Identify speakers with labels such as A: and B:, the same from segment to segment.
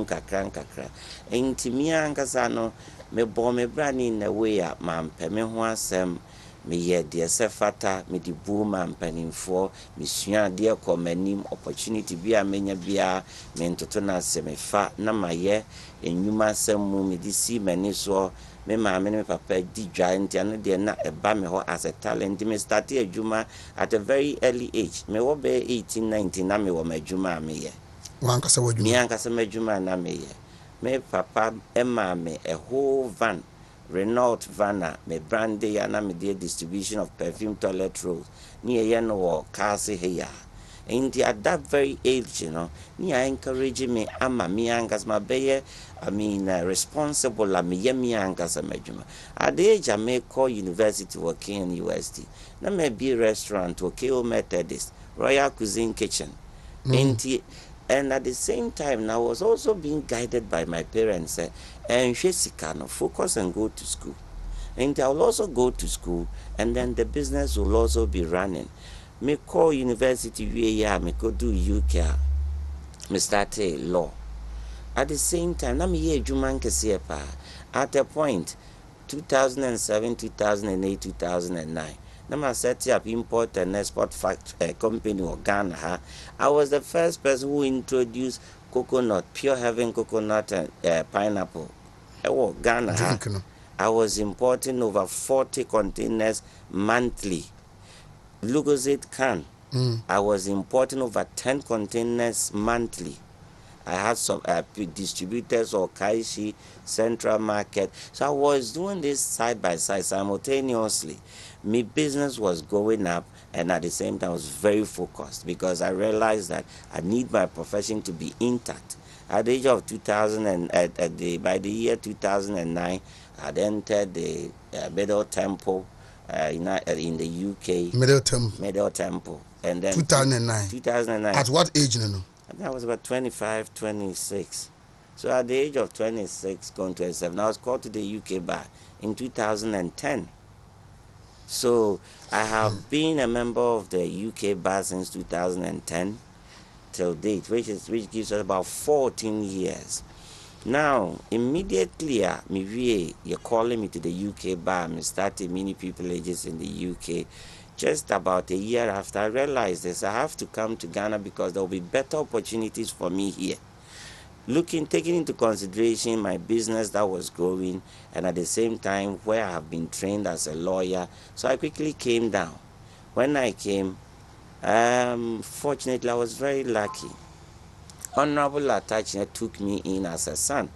A: nkakra enti me ankasa no me bo me brani na way a mampe me ho asem me ye de se fata me di bu mampanimfo me sua de ekomanim opportunity bia menya bia me ntoto na se me fa na maye enwuma asem mu me di si mani so me maame me papa di dwa ntia no de na eba me ho as a talent me start adwuma at a very early age me wo be 18 19 na me wo madwuma me ye
B: wankasa wadwuma
A: me ankasa madwuma na me ye me papa ema me a whole van Renault Vanna, me brandy ya na me the distribution of perfume toilet rolls. Ni ye no kasi here. And at that very age, you know, ni encourage me ama mi angas ma beye, I mean responsible la me ye mi angas amejuma. At the age I may call university working in USD. Na me be restaurant okay o Methodist, Royal Cuisine Kitchen. And at the same time, I was also being guided by my parents. And Shesikano, focus and go to school. And I will also go to school, and then the business will also be running. Me call university VA, me go do UK, me start law. At the same time, na me ye juman kesepa. At a point, 2007, 2008, 2009. Now I set up import and export company or Ghana. I was the first person who introduced coconut, pure heaven coconut and pineapple. Ghana. I was importing over 40 containers monthly. Lucozade can. I was importing over 10 containers monthly. I had some distributors or Kaishi, Central Market. So I was doing this side by side simultaneously. My business was going up, and at the same time I was very focused because I realized that I need my profession to be intact. At the age of 2000 and by the year 2009, I entered the Middle Temple in the UK. Middle Temple. And then
B: 2009.
A: 2009.
B: At what age, no?
A: I think I was about 25, 26. So at the age of 26, going 27, I was called to the UK bar in 2010. So I have been a member of the UK bar since 2010 till date, which gives us about 14 years. Now, immediately, you're calling me to the UK bar. I started mini privileges in the UK. Just about a year after, I realized this. I have to come to Ghana because there will be better opportunities for me here. Taking into consideration my business that was growing, and at the same time where I have been trained as a lawyer, so I quickly came down. When I came, fortunately, I was very lucky. Honorable Atachne took me in as a son.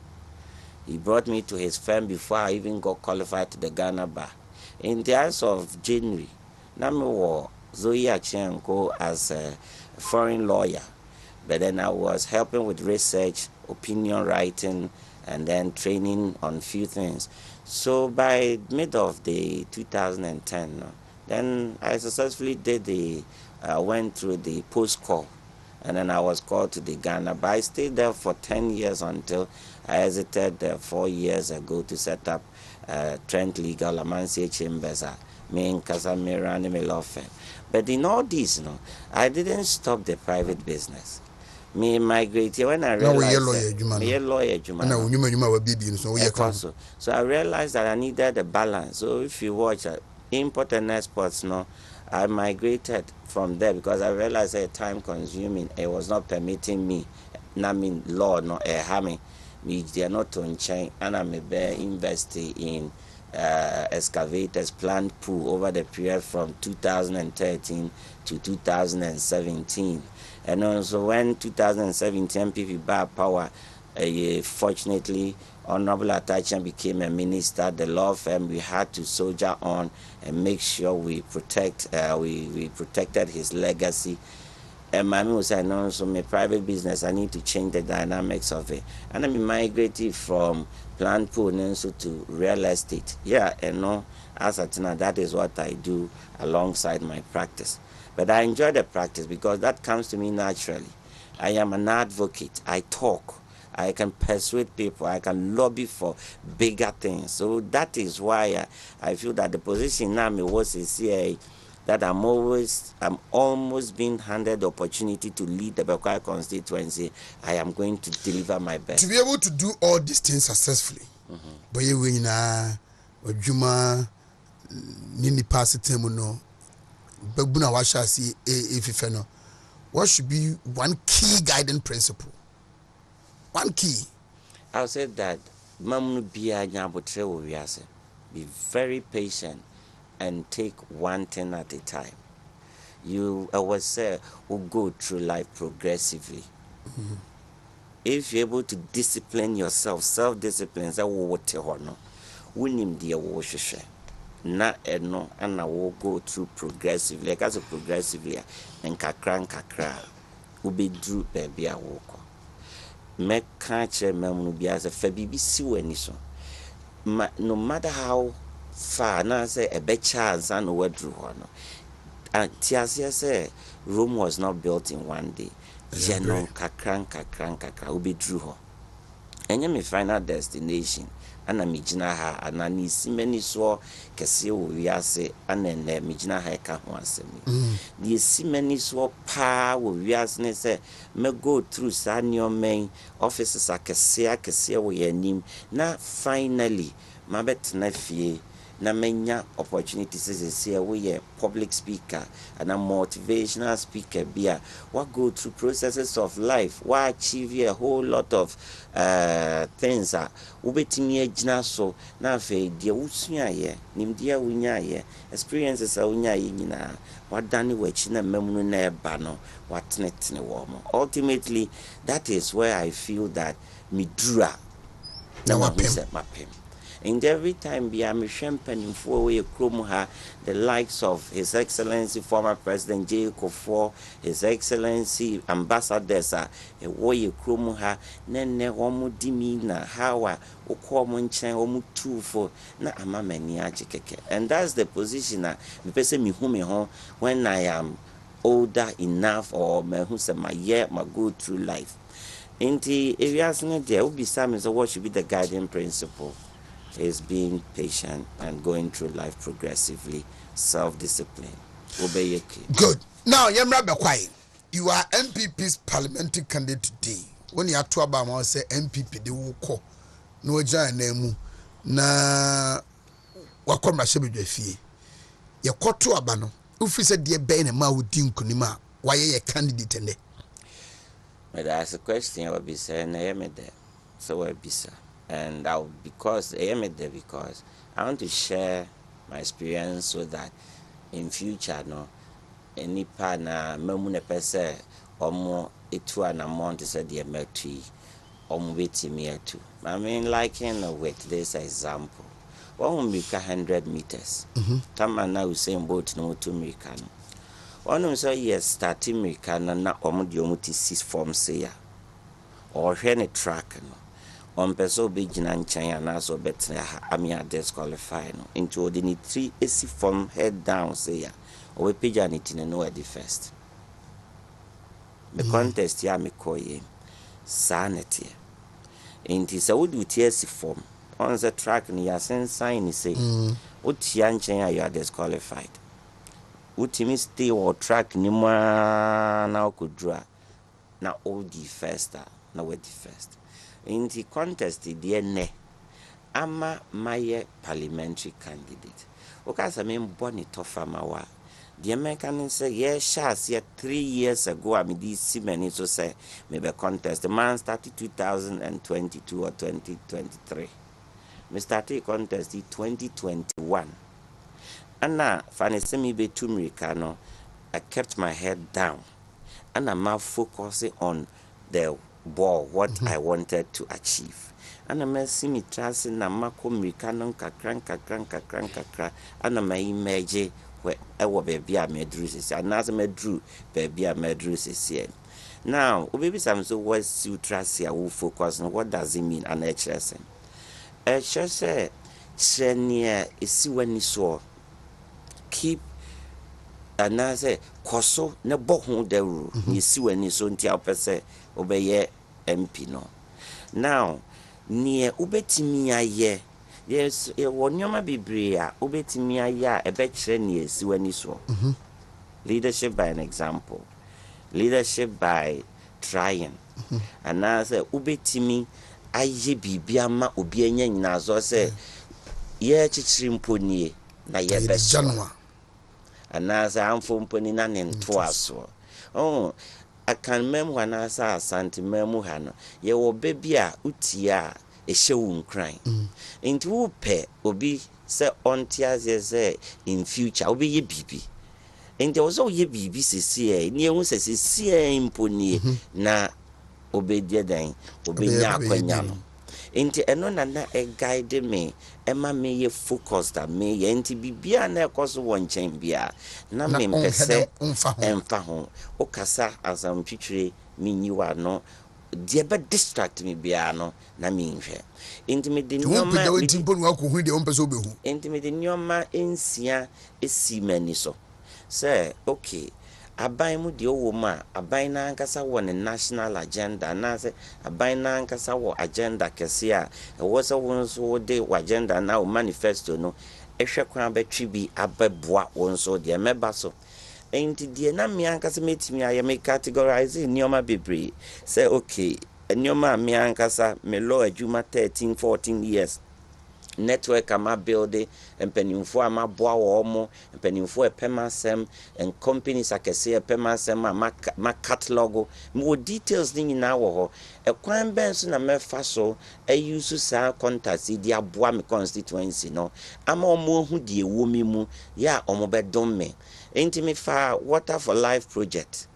A: He brought me to his firm before I even got qualified to the Ghana bar. In the eyes of January, Nami Zoe Achenko as a foreign lawyer. But then I was helping with research, opinion writing, and then training on few things. So by mid of the 2010, then I successfully went through the post call, and then I was called to the Ghana. But I stayed there for 10 years until I exited 4 years ago to set up Trent Legal Amansi Chambers. Me in Casamira and me law firm. But in all this, I didn't stop the private business. Me migrated when I realized so I realized that I needed a balance. So if you watch import and exports, I migrated from there because I realized that time consuming. It was not permitting me. I mean law no harming me. They are not on chain, and I'm investing in excavators, plant pool over the period from 2013 to 2017. And also when 2017 PV Bar Power, fortunately, Honorable Atachan became a minister, the law firm, we had to soldier on and make sure we protected his legacy. And Mami was saying, no, so my private business, I need to change the dynamics of it. And I migrated from plant pool to real estate. Yeah, and as a tenant, that is what I do alongside my practice. But I enjoy the practice because that comes to me naturally. I am an advocate. I talk. I can persuade people. I can lobby for bigger things. So that is why I feel that the position now was that I'm almost being handed the opportunity to lead the Bekwai constituency, I am going to deliver my best.
B: To be able to do all these things successfully, but you win Juma Nini pass it no Babuna Washa see if no. What should be one key guiding principle? One key.
A: I'll say that Mamu Bia Nyabotre Wiase. Be very patient and take one thing at a time. You always say will go through life progressively. If you're able to discipline yourself, self-discipline, that will what you know. Winim dear washeshe. Na eno and I will go through progressively. Like as a progressively and kakra will be drew baby a walk. Make catch a memu be as a fabi si weni so. No matter how far na say a chance and word drew one. And Tiasia say Rome was not built in one day. Jenon kakra will be drew her. And my final destination. And I'm Mijina ha and I need see many so Casio Viase and then Mijina ha can once me. The see many so pa will Viasne say me go through Sanyo main offices a Cassia we name. Now finally my bet na fie na menya opportunities is here we a public speaker and a motivational speaker bia what go through processes of life what achieve a whole lot of things ubetimi agina so na fe dia wusua ye nimdia wunya ye experiences wunya ye nyina wadane wachi na memunu na eba no watnetne wo mo. Ultimately that is where I feel that midura na mapem. And every time be a champagne for a Krumha, the likes of His Excellency former President J. Kofor, His Excellency Ambassadors a way Krumha, Nene Homu Dimina, Hawa, Okomun Chen, Omu Tufo, na Amamani Achikeke. And that's the position the person me home when I am older enough or me who say my go through life. Inti, if you ask me, there will be some, so what should be the guiding principle? Is being patient and going through life progressively, self-discipline. Obey.
B: Good. Now, Yemra Bekwai, you are MPP's parliamentary candidate today. When you are to about say MPP, they will call no giant name na wakoma shebi fie. You caught to abano. If you said dear Ben and Ma would think kunima, why a candidate in there?
A: But that's a question I will be saying, I am there. So I'll be sir. And because I am there because I want to share my experience so that in future no any partner memune pese omo etu an amount said the metri omo weti me too. I mean like with this example. One will make 100 meters. Tama na Usain Bolt no to America no. One say yes starting America na omo di omo ti 6 form say ya. Or when a track no. On person be jinan chanya na so betre amia disqualify no into the 3 AC from head down say ya or we page an it no at the first the contest ya me koye sanity into so would you TSC form on the track ni ya send sign say utian chanya you are disqualified utimi stay or track ni ma na could draw na all the first na we the first in the contest, the ne ama my parliamentary candidate. Because I mean, Bonnie Tofamawa. The American say, yes, Shas, 3 years ago, I mean, these many so say, maybe contest. The man started 2022 or 2023. Me started contest in 2021. And now, Fanny Semi be to Americano, I kept my head down. And I'm now focusing on the ball what I wanted to achieve. And I'm see me tracing na mako Americano kakran and I'm imagine where I will be a medrusis and as a drew baby a medrusis here. Now, baby some so what's you trust here will focus on what does it mean an HSN? HSN Chenia is when you saw keep and I say koso ne bohun de ru you see when you so ntia pese obeye MP no. Now, near ubetimi aye yes, wonyoma bibria obetimi aya ebekire ne esiwani so. Leadership by an example. Leadership by trying. And as a ubetimi aye bibia ma obi anya nyina so se ye chichiri mponie na ye beso. And as amfo mponi na ne nto aso. Oh, I can remember when I saw Santi Memuhano. Ye wo baby a utia e shewu nkran. Inti wo pe obi se ontia ze in future obi ye bibi. Inti ozo ye bibi sisi ni ehun se sisi mponi na obedie dan obenya akwanya no. Inti eno na e guide me ema me ye focused me ye inti bibia na ekoso wo nchen bia na me mpese emfa ho okasa asam twitwire minyiwa no de be distract me bia no na me nhwe inti me de nyoma inti me de nyoma ensia esi mani so say okay aban mu de owo ma aban na nkasa wo ne national agenda na se aban na nkasa wo agenda kese a wo se wo nso de agenda na o manifesto no ehwe kwan betwi bi abeboa wo nso de meba so enti de na me ankasa metimi aye me categorize nioma bebre say okay nioma me ankasa me law adwuma 13-14 years network ama build empanimfo ama boa wo mo empanimfo epemasem and companies akese epemasem ma catalog mo details ni nyina wo ho ekwan ben so na mefa so use sa contacts di aboa me constituency no ama omo hu die wo mi mu ya omo bedom me enti me fa water for life project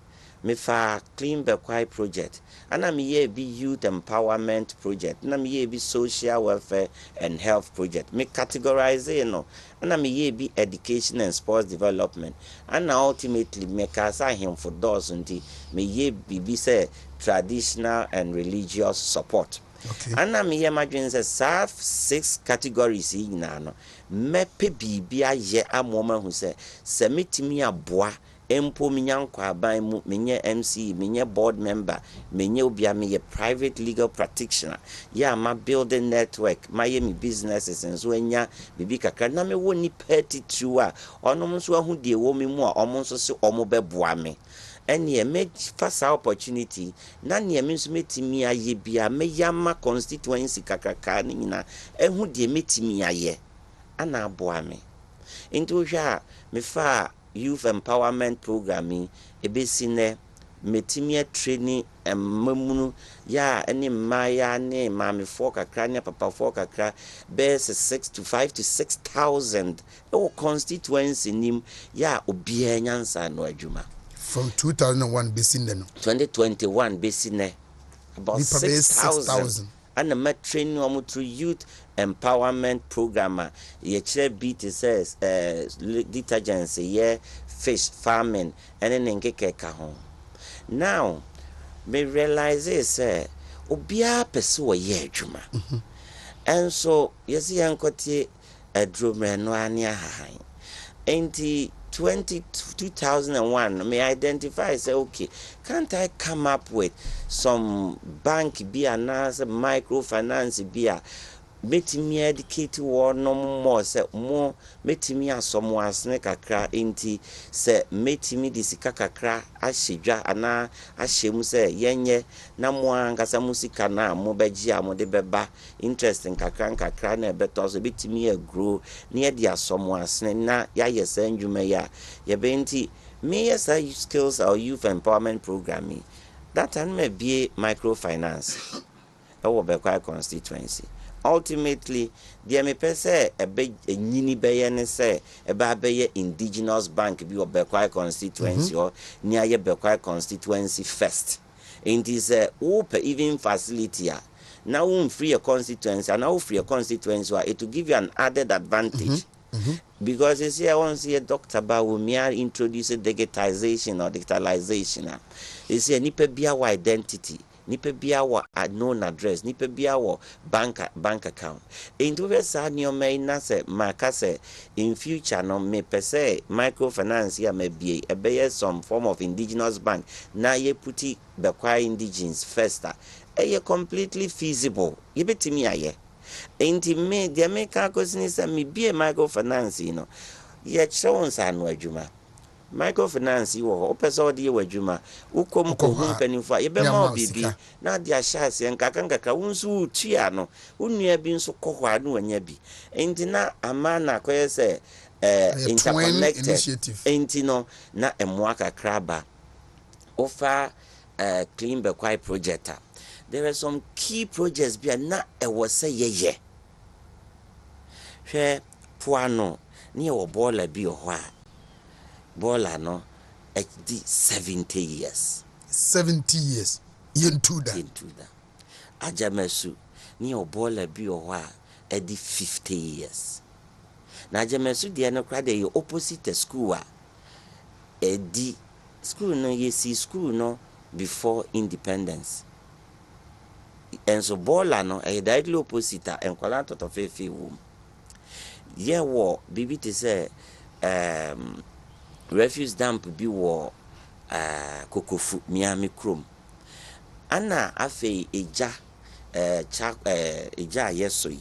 A: me fa clean bekwai project ana me ye bi youth empowerment project na me ye bi social welfare and health project me categorize no ana me ye bi education and sports development ana ultimately me ka sa him for those nti me ye bi say traditional and religious support.
B: Okay.
A: Ana me ye madwen say 6 categories nyina no me pe bibia ye amoma hu say se metimi aboa empo minyankwa aban mu menye MC menye board member menye obia me private legal practitioner ya ma building network ma ye me businesses enso anya bibi kakra na me woni party true a onom so ahu de wo me mu a omo nso se omo beboa me ene me fasa opportunity na ne me nso metimi aye bia me yama constituency kakaka ni nyina ehu de metimi aye ana aboa me into hwa me fa youth empowerment programming ebesine metimi training mamunu ya ene maya ne mamefo kakra ne papafo kakra best 5 to 6,000 o constituency nim ya obia nyansa no adwuma
B: from 2001 besine no
A: 2021 besine about 6,000 and a training on through youth empowerment program ye chere beat says detergents ye fish farming and then nkeke ka ho now me realize say obia pese wo ye adwuma and so yes yankoti adromre no ani ahahan enti 2001 may identify say okay can't I come up with some bank be as microfinance be a metimi educate wo no more say more metimi asomo asne kakra enti say metimi disika kakra ahyedwa ana ahyem say yenye na mo ankasa musika na mo beji a mo de beba interesting kakra na beto so betimi grow na de asomo asne na ya yesa ndwuma ya ye benti me yes skills or youth empowerment programming that and may be microfinance or be quite constituency. Ultimately, the me pese a big nyini beye ne say a beye indigenous bank bi Obekwai constituency or near ye Bekwai constituency first. In this even facility now free a constituency and now free a constituency it will give you an added advantage. Because you see, I want to see a doctor about me introduce digitization or digitalization. You see, nipa bia wa identity. Nipa bia wa known address, nipa bia wa bank account. Into we sa nyoma ina se maka se in future no me pese microfinance ya me be ebe some form of indigenous bank na ye puti Bekwai indigenes first. Completely feasible. Ye betimi aye. enti me de me ka kosini say me be microfinance no ye kyerɛ nsa no adwuma microfinance wo ho opese odi ye adwuma ukom ko hu mpanimfo ye be ma obibi na de ahyase nkaka wonso utua no unua bi nso kɔhwa no wanya bi enti na amana koye say interconnected enti no na emwa kakra ba offer clean bekwai project. There are some key projects bi na was say ye hwe poano ne wo bola bi ho a bola no di 70 years
B: 70 years yentu da
A: ajamasu ne wo bola bi ho a di 50 years na ajamasu de no kra de opposite school a di school no yesi school no before independence and so bola no directly opposite enkwala toto fefe wom ye wo bibi te say refuse dump bi wo kokofu miami krom ana afi eja eja yesoi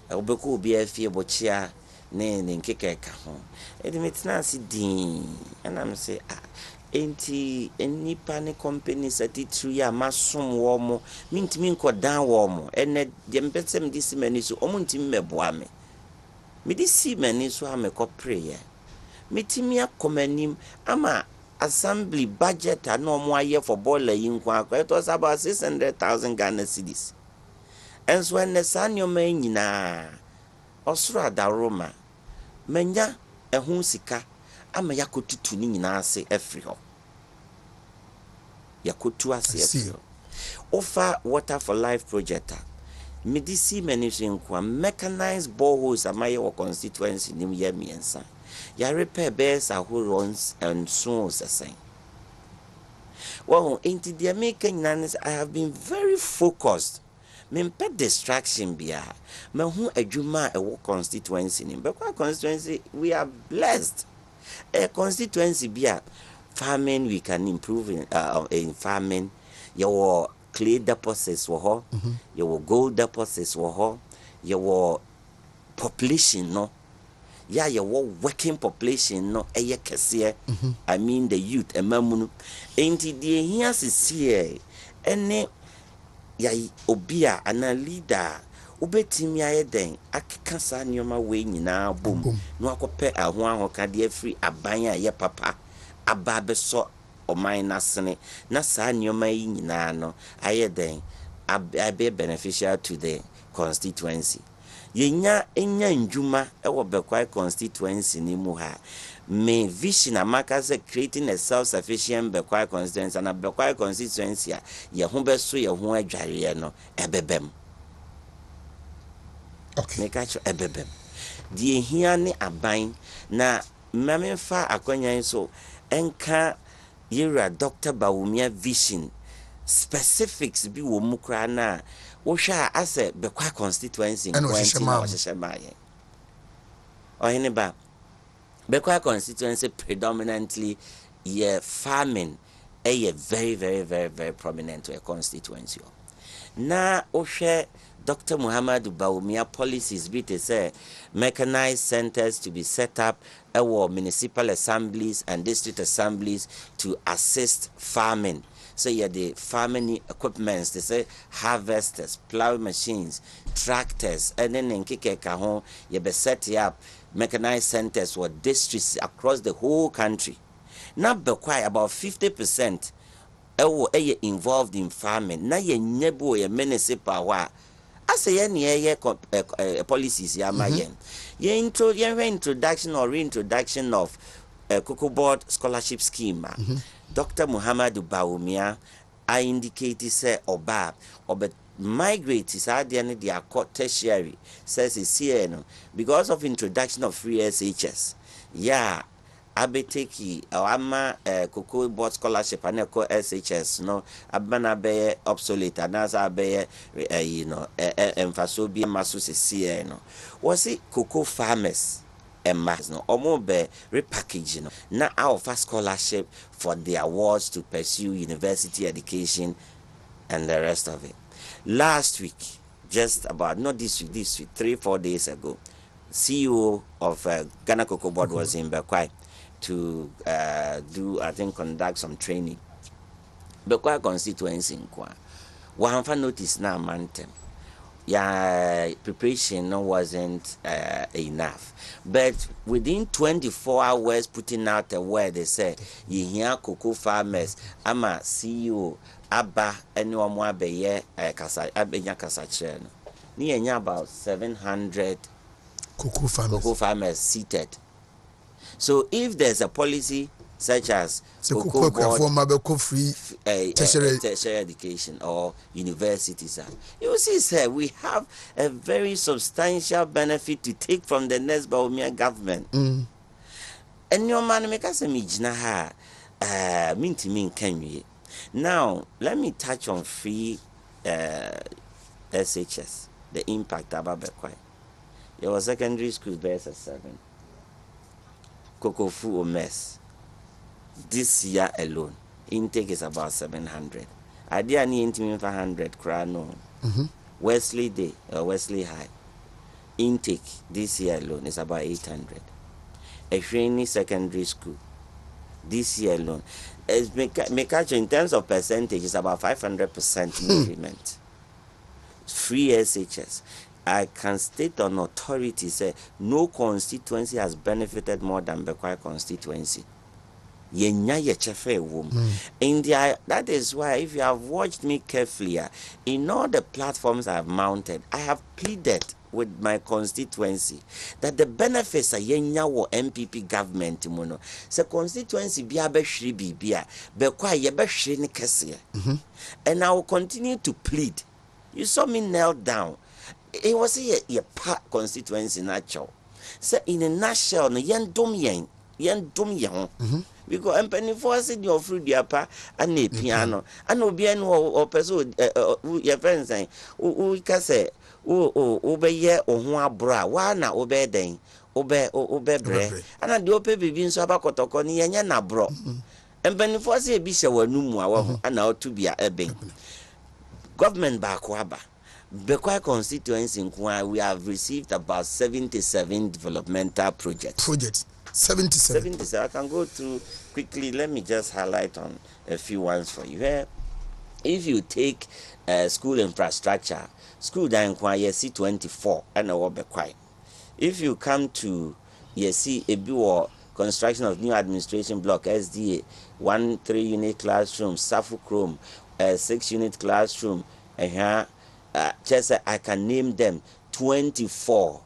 A: obeko obi afie bochia ne nkeke ka ho edimetina si din ana me say enti enipa ne companies atitru ya masom wo mo mintimi nkodan wo mo ene de mpesem disi mani so omuntimi meboa me disi mani so amekɔ prayer mitimi akomanim ama assembly budget ano mo aye for boiler yin kwa it was about 600,000 Ghana cedis and so when sanyo man nyina osoro adaroma manya ehun sika ama yakotutu ni nyina ase afri ho yakotu ase afri ho offer water for life project medisi managing kwa mechanized boreholes amaye wo constituency nim ya miensa ya repair base ahorons and so sesen well into the American I have been very focused mempe distraction bia mahu adwuma e wo constituency nim because constituency we are blessed a constituency bia farming we can improve in farming your clay deposits wo ho your gold deposits wo ho your population no ya your working population no eye kese I mean the youth emamunu enti de hia sisi ene ya obia ana leader obetimi ayeden akeka sa nyoma we nyina bom no akopɛ aho ka de afri aban a ye papa ababeso oman nasene na sa nyoma yi nyina no ayeden abe beneficial to the constituency yenya enya ndwuma ewo bekwai constituency ni mu ha me vision amaka say creating a self-sufficient bekwai constituency na bekwai constituency a ye ho beso ye ho adware no ebebem okay make acho ebebem die hia ne aban na mmamfa akonyan so enka yera Dr. Bawumia vision specifics bi wo mukra na wo hwa ase bekwai constituency in Oheneba Oheneba bekwai constituency predominantly ye farming a very very very very prominent to a constituency na wo hwe Dr. Muhammadu Bawumia policies be to say mechanized centers to be set up our municipal assemblies and district assemblies to assist farming. So yeah, the farming equipments, they say harvesters, plow machines, tractors, and then in Kikeka you be set up mechanized centers or districts across the whole country. Now be quite about 50% involved in farming. Now you nebo a municipal wa. As a policies ya mayen. Introduction or reintroduction of Cocoa Board scholarship scheme. Dr. Muhammadu Bawumia I indicated say oba migrate is at the end of their tertiary says it's here no because of introduction of free SHS. Yeah, abeteki ama Cocoa Board scholarship and SHS no abana be obsolete and as abe emphaso bi maso se no was it cocoa farmers emas no omo be repackage no na offer scholarship for the awards to pursue university education and the rest of it. Last week just about, not this week, 3-4 days ago, CEO of Ghana Cocoa Board was in Bekwai to conduct some training. Bekwai constituency in Kwa. One notice now, Mantem. Preparation wasn't enough. But within 24 hours, putting out a word, they said, you hear cocoa farmers, ama CEO, Abba, anyone more be Abenya Kasachen. Near about 700 cocoa farmers seated. So if there's a policy such as cocoa board,
B: free
A: tertiary education or universities, you will see, sir, we have a very substantial benefit to take from the next Baumia government. And your man make us a mijna minti min kenye. Now let me touch on free SHS, the impact about Bekwai. There was secondary school base at 7. Kokofu or mess. This year alone, intake is about 700. I did need 500 no. Wesley Day or Wesley High intake this year alone is about 800. A training secondary school this year alone is in terms of percentage is about 500% increment. Free SHS. I can state on authority say no constituency has benefited more than Bekwai constituency. India, that is why if you have watched me carefully, in all the platforms I have mounted, I have pleaded with my constituency that the benefits are yenya wo MPP government mono. So constituency biya be shri bibia, Bekwai ye be shri ni kese. And I will continue to plead. You saw me kneel down. It was a part constituency natural. So in a nutshell, no yen dum yen because empany for us in your fruit diapa and a piano and obian or person your friends saying we can say obey ye or bra wana obey den obey bre and I do pay be so about kotokoni yen na bro empany for us a bisha wa numu and now to be a ben government back waba. Bekwai constituency in Kwa, we have received about 77 developmental projects. 77. I can go through quickly. Let me just highlight on a few ones for you. If you take school infrastructure, school da in Kwa, you see 24 and a Bekwai. If you come to you see a bill construction of new administration block SDA, 1 3-unit classroom, Safu Chrome, 6-unit classroom, just I can name them 24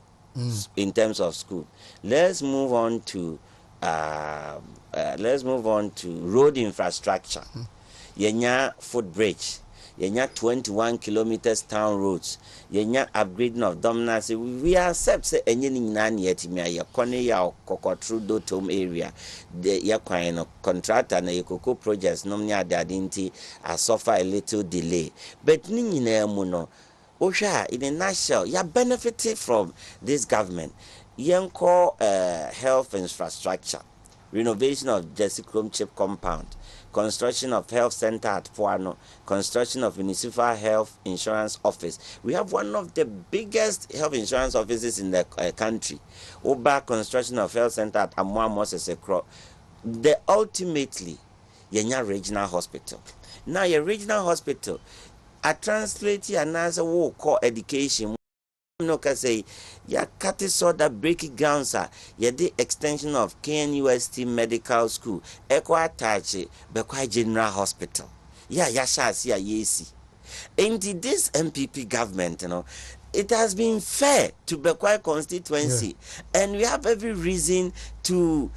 A: in terms of school. Let's move on to road infrastructure. Yenya footbridge. Yenya 21 kilometers town roads. Yenya upgrading of dominance. We accept say enye ni nani yetimia ya kone ya kokotrudo tom area. The ya kwa contractor na yekoko projects nomni adadinti suffer a little delay. But ni nyina mu no Osha in a nutshell, you benefited from this government. Yenko health infrastructure, renovation of Jesse Chrome Chip compound, construction of health center at Puano, construction of municipal health insurance office. We have one of the biggest health insurance offices in the country. Oba construction of health center at Amwa Moses Ekro. The ultimately, Yenya regional hospital. Now your regional hospital, I translate and answer what call education. No can say ya cut so that breaking ground sir. Ya the extension of KNUST Medical School. Echo attach Bekwai General Hospital. Ya shall see a yesi. Indeed, this MPP government, it has been fair to Bekwai constituency, and we have every reason to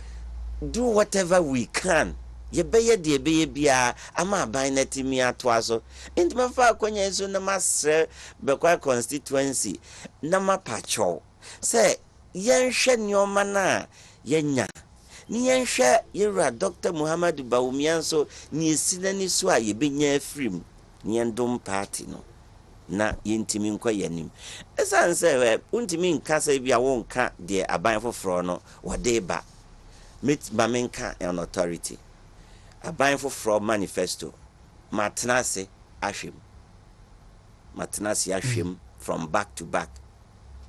A: do whatever we can. Ye beye de beye bia ama ban na timi atoaso intima fa akonya eso na masre Bekwai constituency na mapacho say yenhwe nyoma na yenya ni yenhwe yera Dr. Muhammad Bawumianso ni esinani so a ye benya afrim ni endom party no na yentimi nkwa yanim esan say untimi nkasa bia wonka de aban foforo no wode ba mit bamenka an authority aban foforo manifesto matnase ahwem from back to back,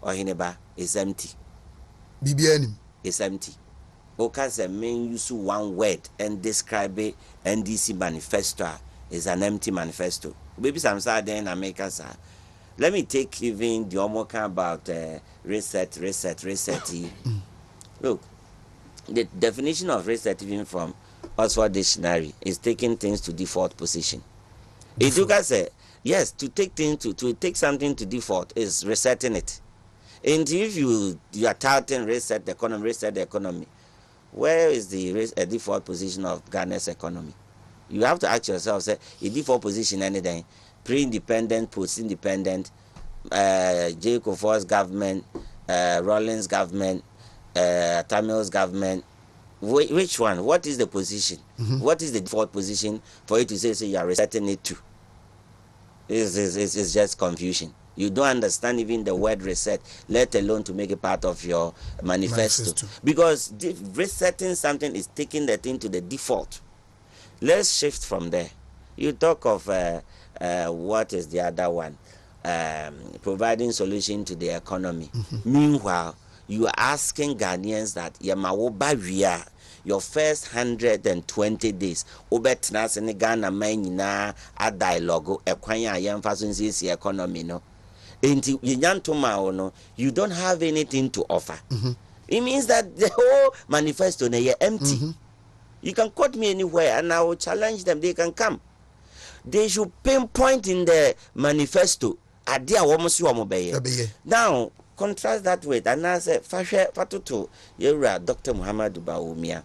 A: Oheneba, is empty.
B: Bibianim.
A: It's empty. Because the main use one word and describe it, NDC manifesto is an empty manifesto. Maybe some side in America, sir. Let me take even the Omoka about reset. Look, the definition of reset, even from Oxford Dictionary, is taking things to default position. It you guys say yes, to take things to take something to default is resetting it. And if you are touting reset the economy, where is the default position of Ghana's economy? You have to ask yourself, say, a default position anything, pre-independent, post-independent, Jacob Force government, Rawlings government, Tamil's government. Which one? What is the position? What is the default position for you to say you are resetting it to? It's just confusion. You don't understand even the word reset, let alone to make it part of your manifesto. Because resetting something is taking the thing to the default. Let's shift from there. You talk of what is the other one? Providing solution to the economy. Meanwhile, you are asking Ghanaians that your first 120 days, obetnas in Ghana man a dialogue, economy no. You don't have anything to offer. It means that the whole manifesto is empty. You can quote me anywhere and I will challenge them. They can come. They should pinpoint in the manifesto. Now, contrast that with, and I say, Fatutu, you're Dr. Muhammad Baumia.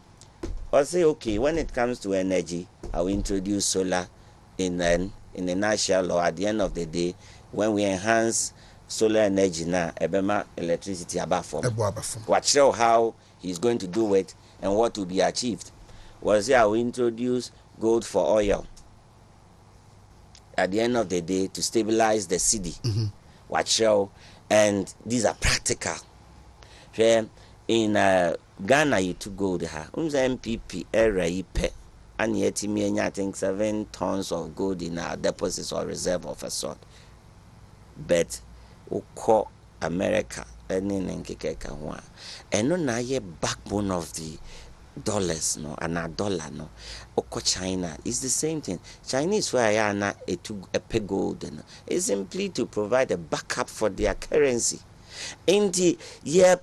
A: Or say, okay, when it comes to energy, I will introduce solar in a nutshell, or at the end of the day, when we enhance solar energy now, ebema electricity above form. Watch how he's going to do it and what will be achieved. Was I will introduce gold for oil. At the end of the day, to stabilize the city. Watch out, and these are practical. In Ghana, you took gold. MPP era and yet I think 7 tons of gold in our deposits or reserve of a sort. But call America and no na ye backbone of the dollars no and a dollar no oko China is the same thing. Chinese where I na a pay gold no is simply to provide a backup for their currency. Indeed,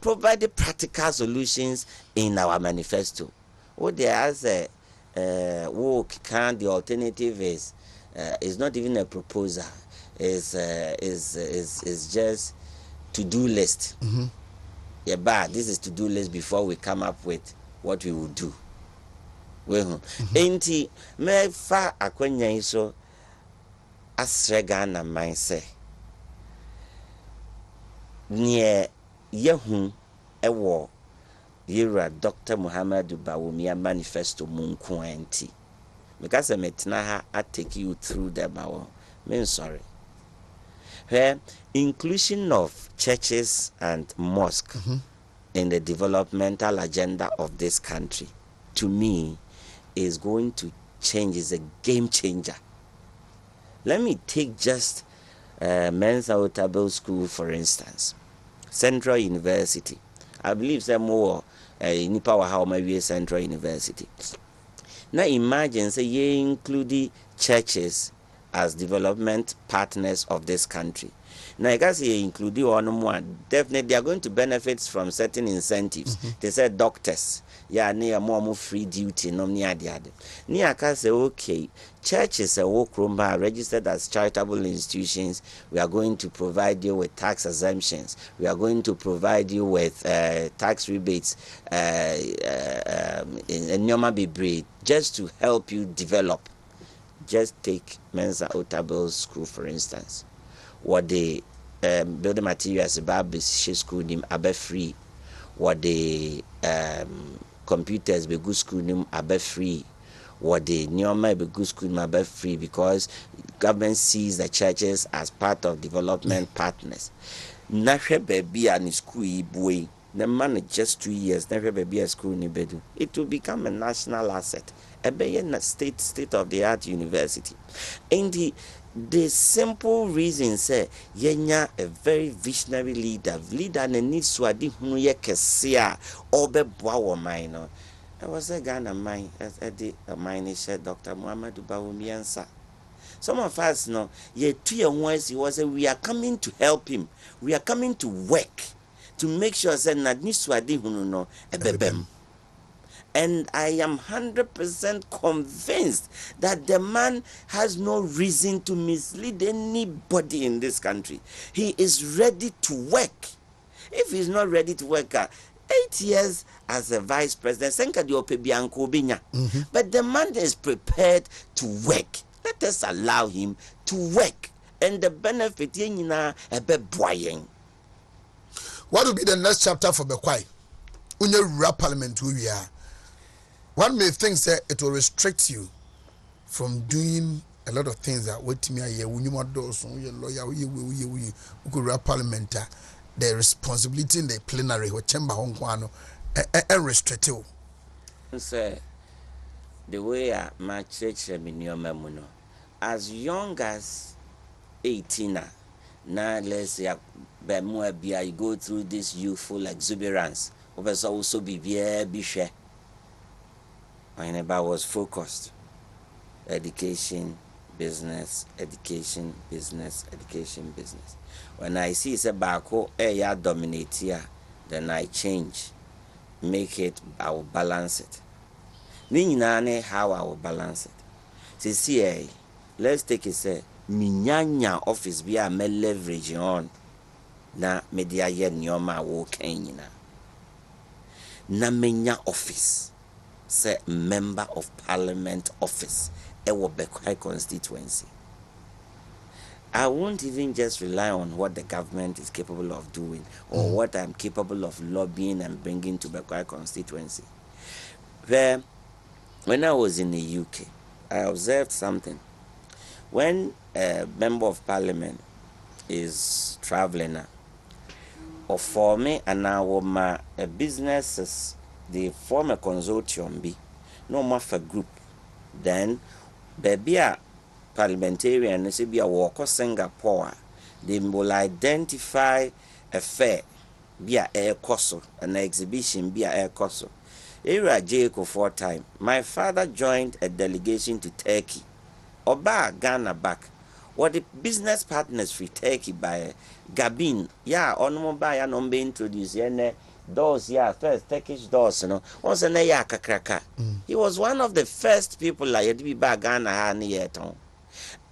A: provide the practical solutions in our manifesto. What they as a the alternative is not even a proposal. Is just to-do list. This is to-do list before we come up with what we will do. Enti me fa akwanya iso asrega na mindset. Nye yehu ewo yira Dr. Muhammad Bawumia manifesto munku enti. Because metna ha I take you through them our men sorry. Where inclusion of churches and mosques in the developmental agenda of this country, to me, is going to change, is a game changer. Let me take just Mensa Otabil School, for instance. Central University. I believe some more Nipa Waha Central University. Now imagine, say, you include churches as development partners of this country. Now, I guess you include one, definitely they are going to benefit from certain incentives. They said doctors, near more free duty, no near the other. Near can say, okay, churches are registered as charitable institutions. We are going to provide you with tax exemptions. We are going to provide you with tax rebates in Nyoma Bibre, just to help you develop. Just take Mensa Otabil School, for instance. What the building materials about school nim abe free. What the computers be good school nim abe free. What the Nyoma be good school nim abe free, because government sees the churches as part of development partners. Nahwe baby and school boy. The man just 2 years, never be a school ni bedu. It will become a national asset. A state of the art university. In the the simple reason say yenya a very visionary leader na needs to adi hunu ye kese a obeboa wo man no. I was a Ghana mine as a mine said Dr. Muhammad Bawumiansa. Some of us know ye 2 years once he was we are coming to help him. We are coming to work to make sure that na needs to adi hunu no ebebem. And I am 100% convinced that the man has no reason to mislead anybody in this country. He is ready to work. If he's not ready to work, 8 years as a vice president, but the man is prepared to work. Let us allow him to work. And the benefit,
B: what will be the next chapter for Bekwai? Unye Parliament, we are. One may think that it will restrict you from doing a lot of things that wait me a year when you want those lawyer we could rap parliament the responsibility in the plenary or chamber hong and restrict you.
A: Say the way my church as young as 18 now let's say you go through this youthful exuberance also be share. Oheneba was focused. Education, business, education, business, education, business. When I see Sebako ya dominate here, then I change. Make it, I will balance it. Ninyane how I will balance it. See, let's take it say, minyanya office be a me leverage on. Na media ye nyoma wo kenyina. Na menya office. Say member of parliament office ewo Bekwai constituency. I won't even just rely on what the government is capable of doing or what I'm capable of lobbying and bringing to Bekwai constituency. When I was in the UK, I observed something. When a member of parliament is traveling or for me and now my businesses, they form a consortium be no more for group. Then be a parliamentarian say be a walk Singapore. They will identify a fair, be a air course, an exhibition, be a air course. Area Jacob 4 time. My father joined a delegation to Turkey. Oba Ghana back. What the business partners for Turkey by Gabin. Yeah, on mobile and be introduced. Doors, first Turkish doors, once a kakraka. He was one of the first people like to be back Ghana.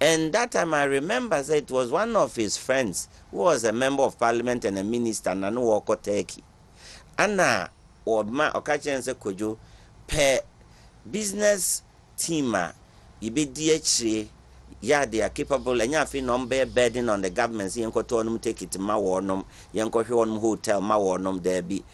A: And that time I remember that it was one of his friends who was a member of parliament and a minister and no woko Turkey. Anna or ma occasion se kojo per business team ibe DHA. Yeah, they are capable and you feel no burden on the government. Yanko tonum take it ma warnum, yanko hotel ma warnum there be.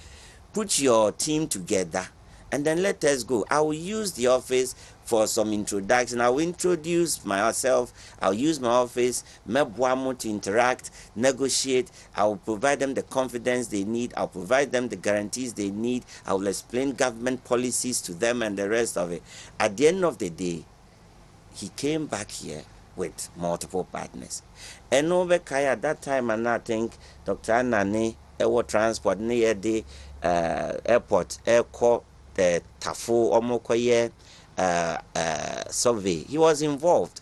A: Put your team together and then let us go. I will use the office for some introduction. I will introduce myself. I'll use my office, to interact, negotiate. I will provide them the confidence they need. I'll provide them the guarantees they need. I will explain government policies to them and the rest of it. At the end of the day, he came back here with multiple partners. And over Kaya at that time, and I think Dr. Anane, Ewo Transport, near the airport, airport, the Tafu, Omokoye survey. He was involved.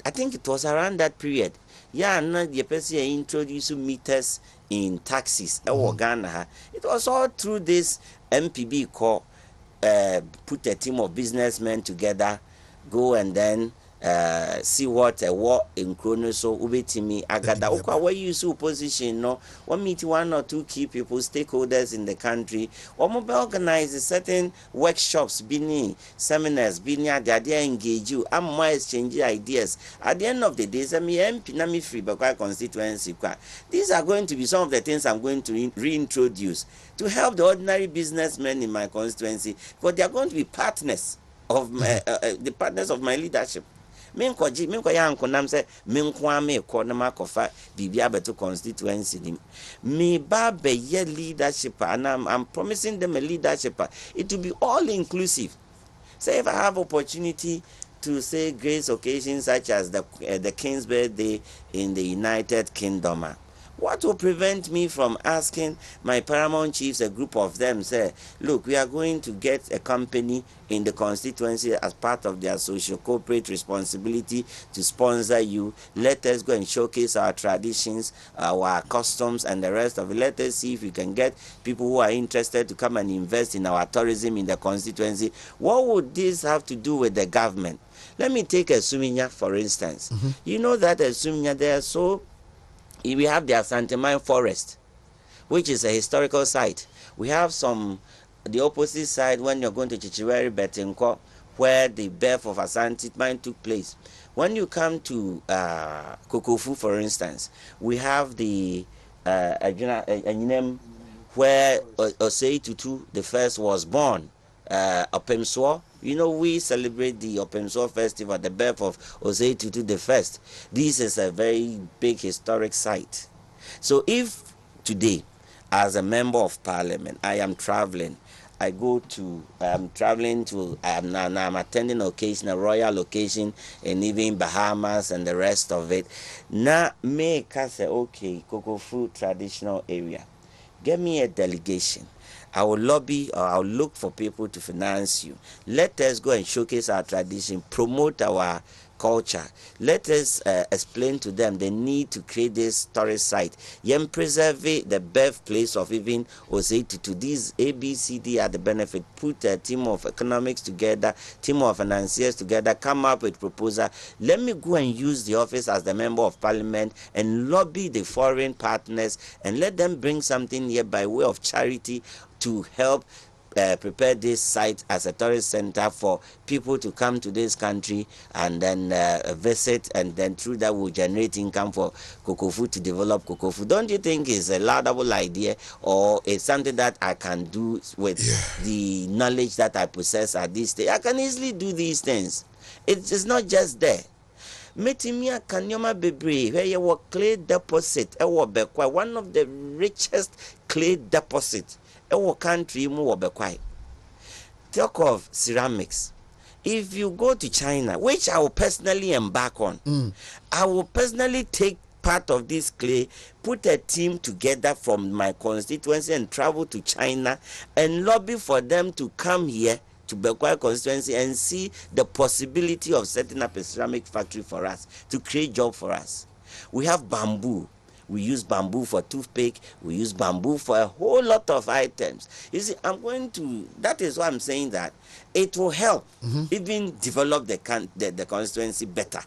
A: I think it was around that period. Yeah, and the person introduced meters in taxis, Ghana. It was all through this MPB call, put a team of businessmen together, go and then see what a war in Chrono so ubetimi agada okwa where you see opposition no one meet 1 or 2 key people stakeholders in the country or mobile organize certain workshops bini seminars bini they engage you am more exchange ideas at the end of the day me MP na me free Bekwai constituency kwa. These are going to be some of the things I'm going to reintroduce to help the ordinary businessmen in my constituency, but they are going to be partners of my, the partners of my leadership. Constituency. Me babe ye leadership and I'm promising them a leadership. It will be all inclusive. Say if I have opportunity to say great occasions such as the King's birthday in the United Kingdom, what will prevent me from asking my paramount chiefs, a group of them, say, look, we are going to get a company in the constituency as part of their social corporate responsibility to sponsor you. Let us go and showcase our traditions, our customs, and the rest of it. Let us see if we can get people who are interested to come and invest in our tourism in the constituency. What would this have to do with the government? Let me take a Suminya, for instance. You know that a Suminya, they are so... We have the Asante Mine Forest, which is a historical site. We have the opposite side when you're going to Chichiweri Betinko, where the birth of Asante Mine took place. When you come to Kokofu, for instance, we have the Anyinem, where Osei Tutu the first was born. Opemswo, you know, we celebrate the Opemswo festival, the birth of Osei Tutu the first. This is a very big historic site. So if today, as a member of parliament, I am traveling, I'm attending occasion, a royal occasion, and even Bahamas and the rest of it. Now, make us say, okay, Kokofu traditional area, get me a delegation. I will lobby or I'll look for people to finance you. Let us go and showcase our tradition, promote our culture. Let us explain to them the need to create this tourist site. Yen preserve the birthplace of even Osei Tutu. These ABCD are the benefit. Put a team of economics together, team of financiers together, come up with proposal. Let me go and use the office as the member of parliament and lobby the foreign partners and let them bring something here by way of charity to help prepare this site as a tourist center for people to come to this country and then visit, and then through that will generate income for Kokofu to develop Kokofu. Don't you think it's a laudable idea, or it's something that I can do with the knowledge that I possess at this stage? I can easily do these things. It's not just there. Metimia Kanyoma Bebre, where you were clay deposit, one of the richest clay deposits. Our country more bequai. Talk of ceramics. If you go to China, which I will personally embark on, I will personally take part of this clay, put a team together from my constituency and travel to China and lobby for them to come here to Bekwai constituency and see the possibility of setting up a ceramic factory for us, to create job for us. We have bamboo. We use bamboo for toothpick. We use bamboo for a whole lot of items. You see, that is why I'm saying that it will help even develop the constituency better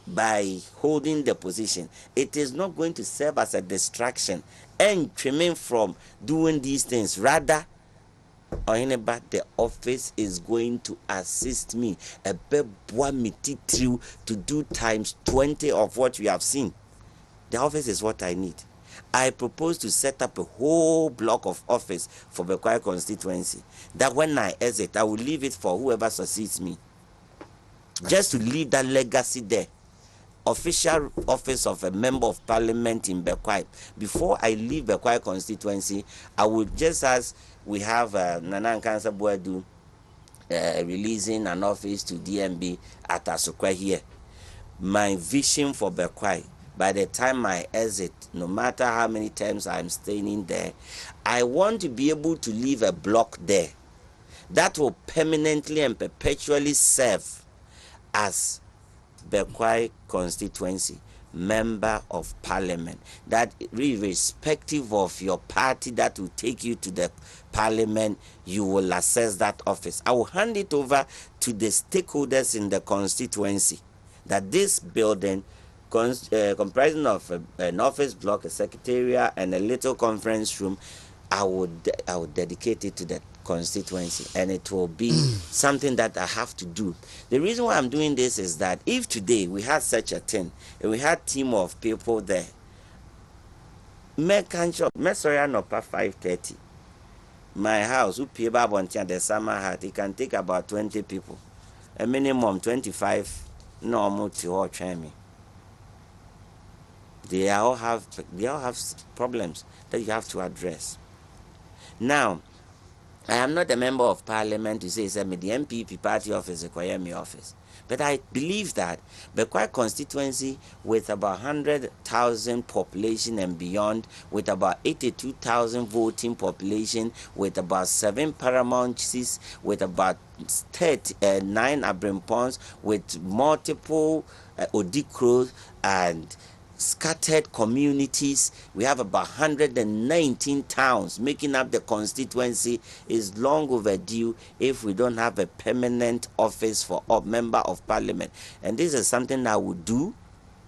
A: by holding the position. It is not going to serve as a distraction and remain from doing these things. Rather, Oheneba, the office is going to assist me to do times 20 of what we have seen. The office is what I need. I propose to set up a whole block of office for Bekwai constituency, that when I exit, I will leave it for whoever succeeds me. Just to leave that legacy there. Official office of a member of parliament in Bekwai. Before I leave Bekwai constituency, I would just, as we have Nana Nkansa Boadu releasing an office to DMB at Asukwa here. My vision for Bekwai, by the time I exit, no matter how many times I'm staying in there, I want to be able to leave a block there that will permanently and perpetually serve as Bekwai constituency member of parliament, that irrespective of your party that will take you to the parliament, you will access that office. I will hand it over to the stakeholders in the constituency, that this building comprising of an office block, a secretariat, and a little conference room, I would dedicate it to the constituency, and it will be something that I have to do. The reason why I'm doing this is that if today we had such a thing, and we had a team of people there, Mesoria Nopa 5:30, my house, the summer hat, it can take about 20 people, a minimum 25, normal to all train me. They all have problems that you have to address. Now, I am not a member of parliament to say me the MPP party office require me office. But I believe that Bekwai constituency with about 100,000 population and beyond, with about 82,000 voting population, with about 7 paramounts, with about 9 abrimpons, with multiple odikros and scattered communities. We have about 119 towns making up the constituency. Is long overdue if we don't have a permanent office for a member of parliament. And this is something I would do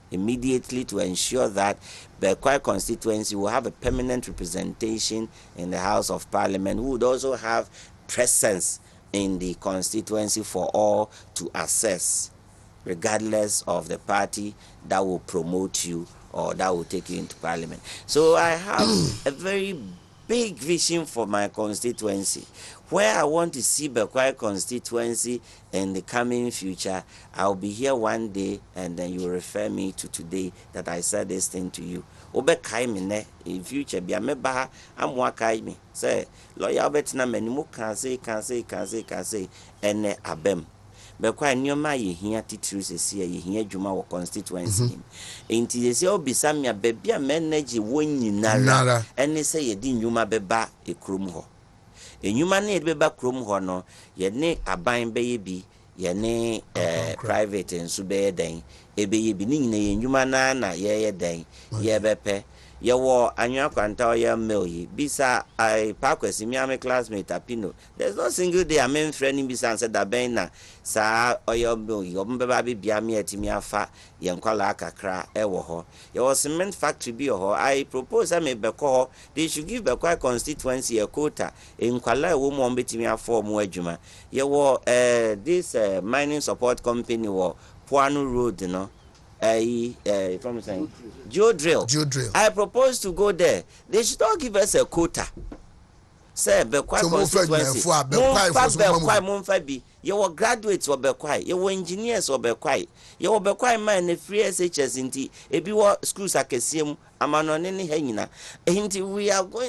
A: immediately to ensure that the Bekwai constituency will have a permanent representation in the House of Parliament, who would also have presence in the constituency for all to assess, regardless of the party that will promote you or that will take you into parliament. So I have a very big vision for my constituency, where I want to see Bekwai constituency in the coming future. I'll be here one day and then you will refer me to today that I said this thing to you. Obekai me ne in future be ameba amwakai me say lawyer obetina manimu can say ene abem. Bekwai nyoma ye hia titiri sese ye hia adwuma wo constituency enti sese obisa me baby a manage wo nyinara ene se ye di nyuma beba ekrom ho enyuma na ye beba krom ho no ye ne aban beye bi ye ne private enso beye den ebeye bi ni nyina ye nyuma na ye den ye bepe ye wo anwa kwanta oya mail bisa I pakwesi mi am classmate apino. There's no single day I'm in friend bisa said that ben na sa oya mail yo mbeba bi bia mi atimi afa ye nkwala akakra ewo ho. Ye was cement factory bi ho. I propose am beko ho. They should give Bekwai constituency a quota nkwala ewo mo mbetimi afa mo adwuma. Ye wo this mining support company wo Puanu Road no from saying Joe Drill. I propose to go there. They should all give us a quota. Say Bekwai constituency. Bekwai bi. You were graduates of Bekwai. You were engineers of Bekwai. You were Bekwai man free SHS inti. Ebi wa schools akesiem amanone ni henyina. Inti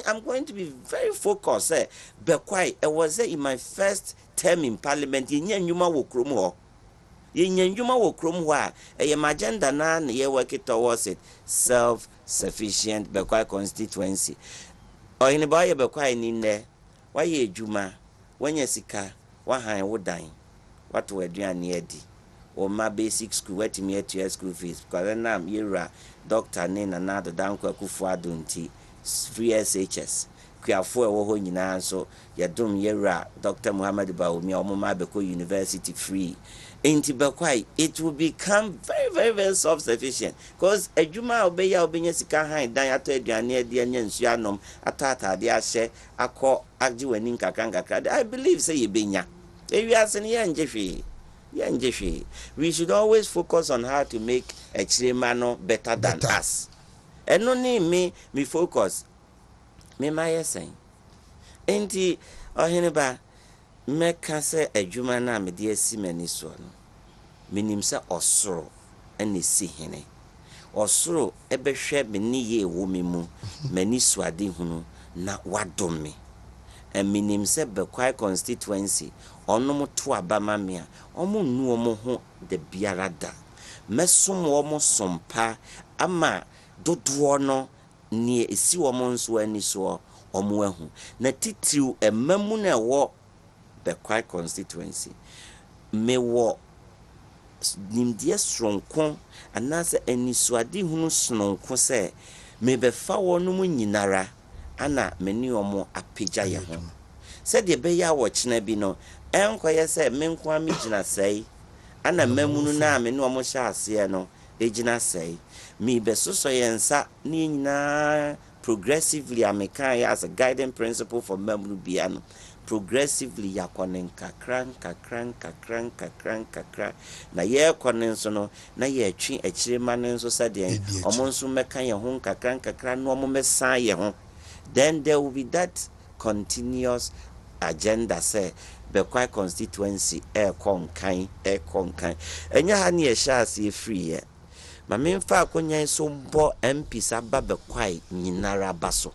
A: I'm going to be very focused. Say Bekwai. I was in my first term in parliament. Yenye nyuma wo krom ho. Yenyanjuma wo krom ho a agenda na ye work towards it, self-sufficient Bekwai constituency. Oheneba ye Bekwai ni ne wa ye adwuma wanya sika wa han wo dan wato aduane adi o ma basic school wetimi etua school fees because na am yera doctor ne na do dan kwakufu adonti free SHS kuafo ewo ho nyina so yedom yera Dr. Muhammad Baomi omoma Beko University free. Inti Bekwai, it will become very, very, very self-sufficient. Because a juma obeya obenya sika han dan ato aduane adi anya nsuanom atata de ahye akọ agjiwani nkakra. I believe say yebenya. Ewiase ne yenjehwe. We should always focus on how to make a chiremano better than us. And only me focus. Me my saying. Inti Oheneba meka se adwuma na me de asimani so no minim se osoro ene si hene osoro ebehwe me ne ye wo me mu mani suade hunu na wadom me minim se Bekwai constituency onom to abama me a omo nu omo ho de biara da mesom omo sompa ama dodo no ne esi omo nso ani so omo ahu na titiw emamu na wo Bekwai constituency me wo nimdie stronko anase anisuade hunu snonko se me befa wonu mu nyinara ana meni omo apagya ye ho se de be ya wo kyena bi no enkoye se me nko am gina sei ana mamunu na me no omo hya ase no egina sei me be soso yensa ni nyina progressively amekan as a guiding principle for mamunu bia no progressively yakonen kakran na ye konen so no na ye twi akire manen so sade omonso meka ye ho kakran no omo mesan ye ho. Then there will be that continuous agenda say Bekwai constituency konkan enya ha ne ye hyase free ye ma memfa akonya so mbo MP saba Bekwai nyinara baso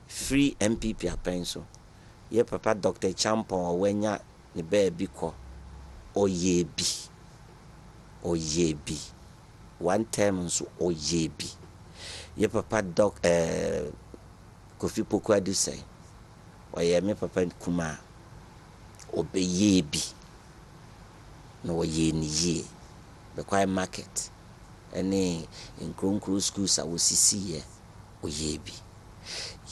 A: free MPP apenso ye papa Dr. Champon wenya ne baby ko oyebi one term nso oyebi ye papa Kofi Pokwadu say oye me papa kuma obeyebi no oye ni ye be kwai market ene in Kronkro schools a wosisi ye oyebi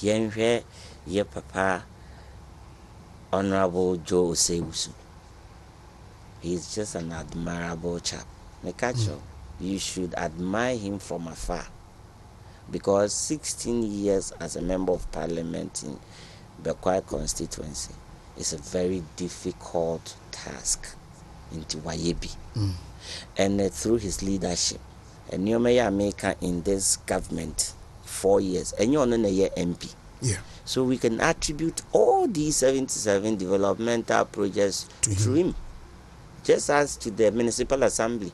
A: yenhwe ye papa Honorable Joe Osewusu. He's just an admirable chap. Mekacho, you should admire him from afar, because 16 years as a member of parliament in Bekwai constituency is a very difficult task in Tiwayebi. And through his leadership, and you may make in this government 4 years, and you're on a year MP.
B: Yeah.
A: So we can attribute all these 77 developmental projects to him, just as to the municipal assembly,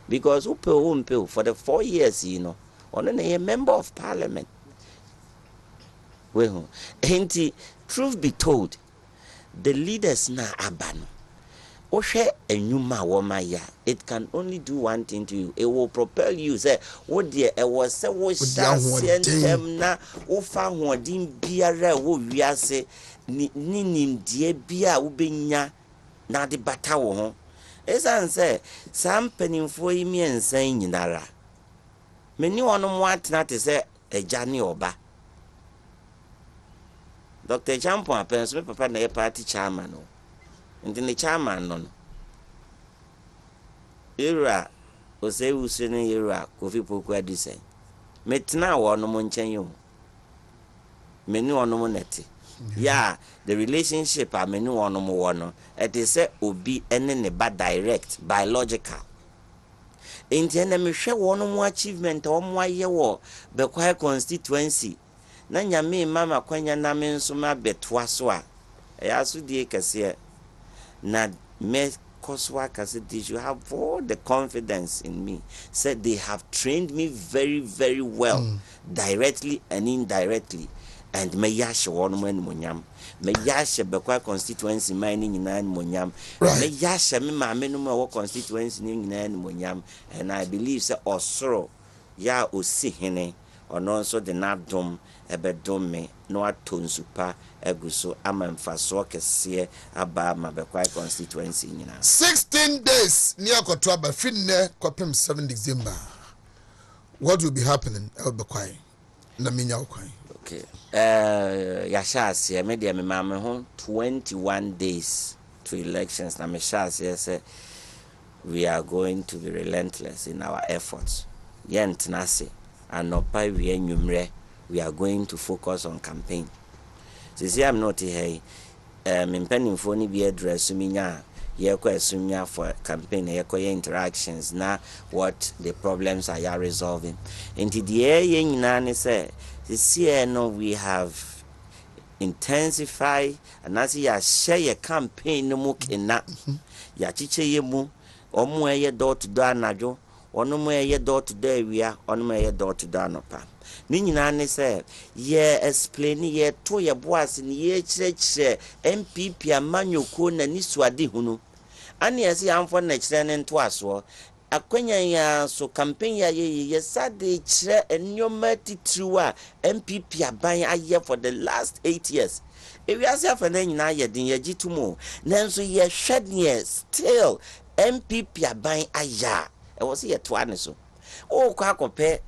A: because for the 4 years, on a member of parliament. Well, and truth be told, the leaders na abano. Oshe enyuma womaya. It can only do one thing to you. It will propel you. Say, what dear, it was so sentem na ufa hodim biara wo wiase ni nim die bia ubenya na de bata wo ho. Esan say, sam penimfo yi miensan nyinara. Meni wono atena te say ejane oba. Dr. Champo apenso me papa na ye party chairman no. Ndi ne chairman no. Era Osewusu ne era Kofi Pokwadu say. Metena wono mo nchen yo. Meni wono mo neti. Yeah, the relationship a meni wono mo wono. It is say obi ene ne ba direct, biological. Enti ene me hwe wono mo achievement o mo aye wo Bekwai constituency. Na nyame mama kwanya na me nso ma betwa so a. Ya so die kese na me koswa kase you have all the confidence in me. Said they have trained me very, very well, directly and indirectly. And me yashe wonu man monyam. Me yashe Bekwai constituency mining in monyam. Me yashe me ma me no mo constituency ni monyam. And I believe say osoro ya osi hene ono nso de nadom ebedom me no atonsupa eguso amamfaso kese aba ma Bekwai constituency nyina
B: 16 days near Kotoaba finne kopem 7 December. What will be happening at Bekwai na minya okwai?
A: Okay. Yashasi me dia me mama ho 21 days to elections na me shasi say we are going to be relentless in our efforts. Yent nase anopa we enwumre we are going to focus on campaign. See, I'm not here. Mpenimfo ni bi address me nya ye kwa asumnya for campaign ye kwa interactions na what the problems are you resolving. Into the ye nyina ne say this year no we have intensified and as ya share your campaign no mu kena ya chiche ye mu omo ye door to door anajo ono mo ye door to door wia ono mo ye door to door nopa ni nyina ne se ye explain ye to ye boas ni ye chire MPP amanyoko na ni suade hunu ani ese amfo na chire ne nto aso akwanya ya so campaign ya ye sade chire enyoma titruwa MPP aban aye for the last 8 years if you ase afana nyina ye din ye gitumo nanso ye hwede still MPP aban aya e wo se ye to ane so o kwa kope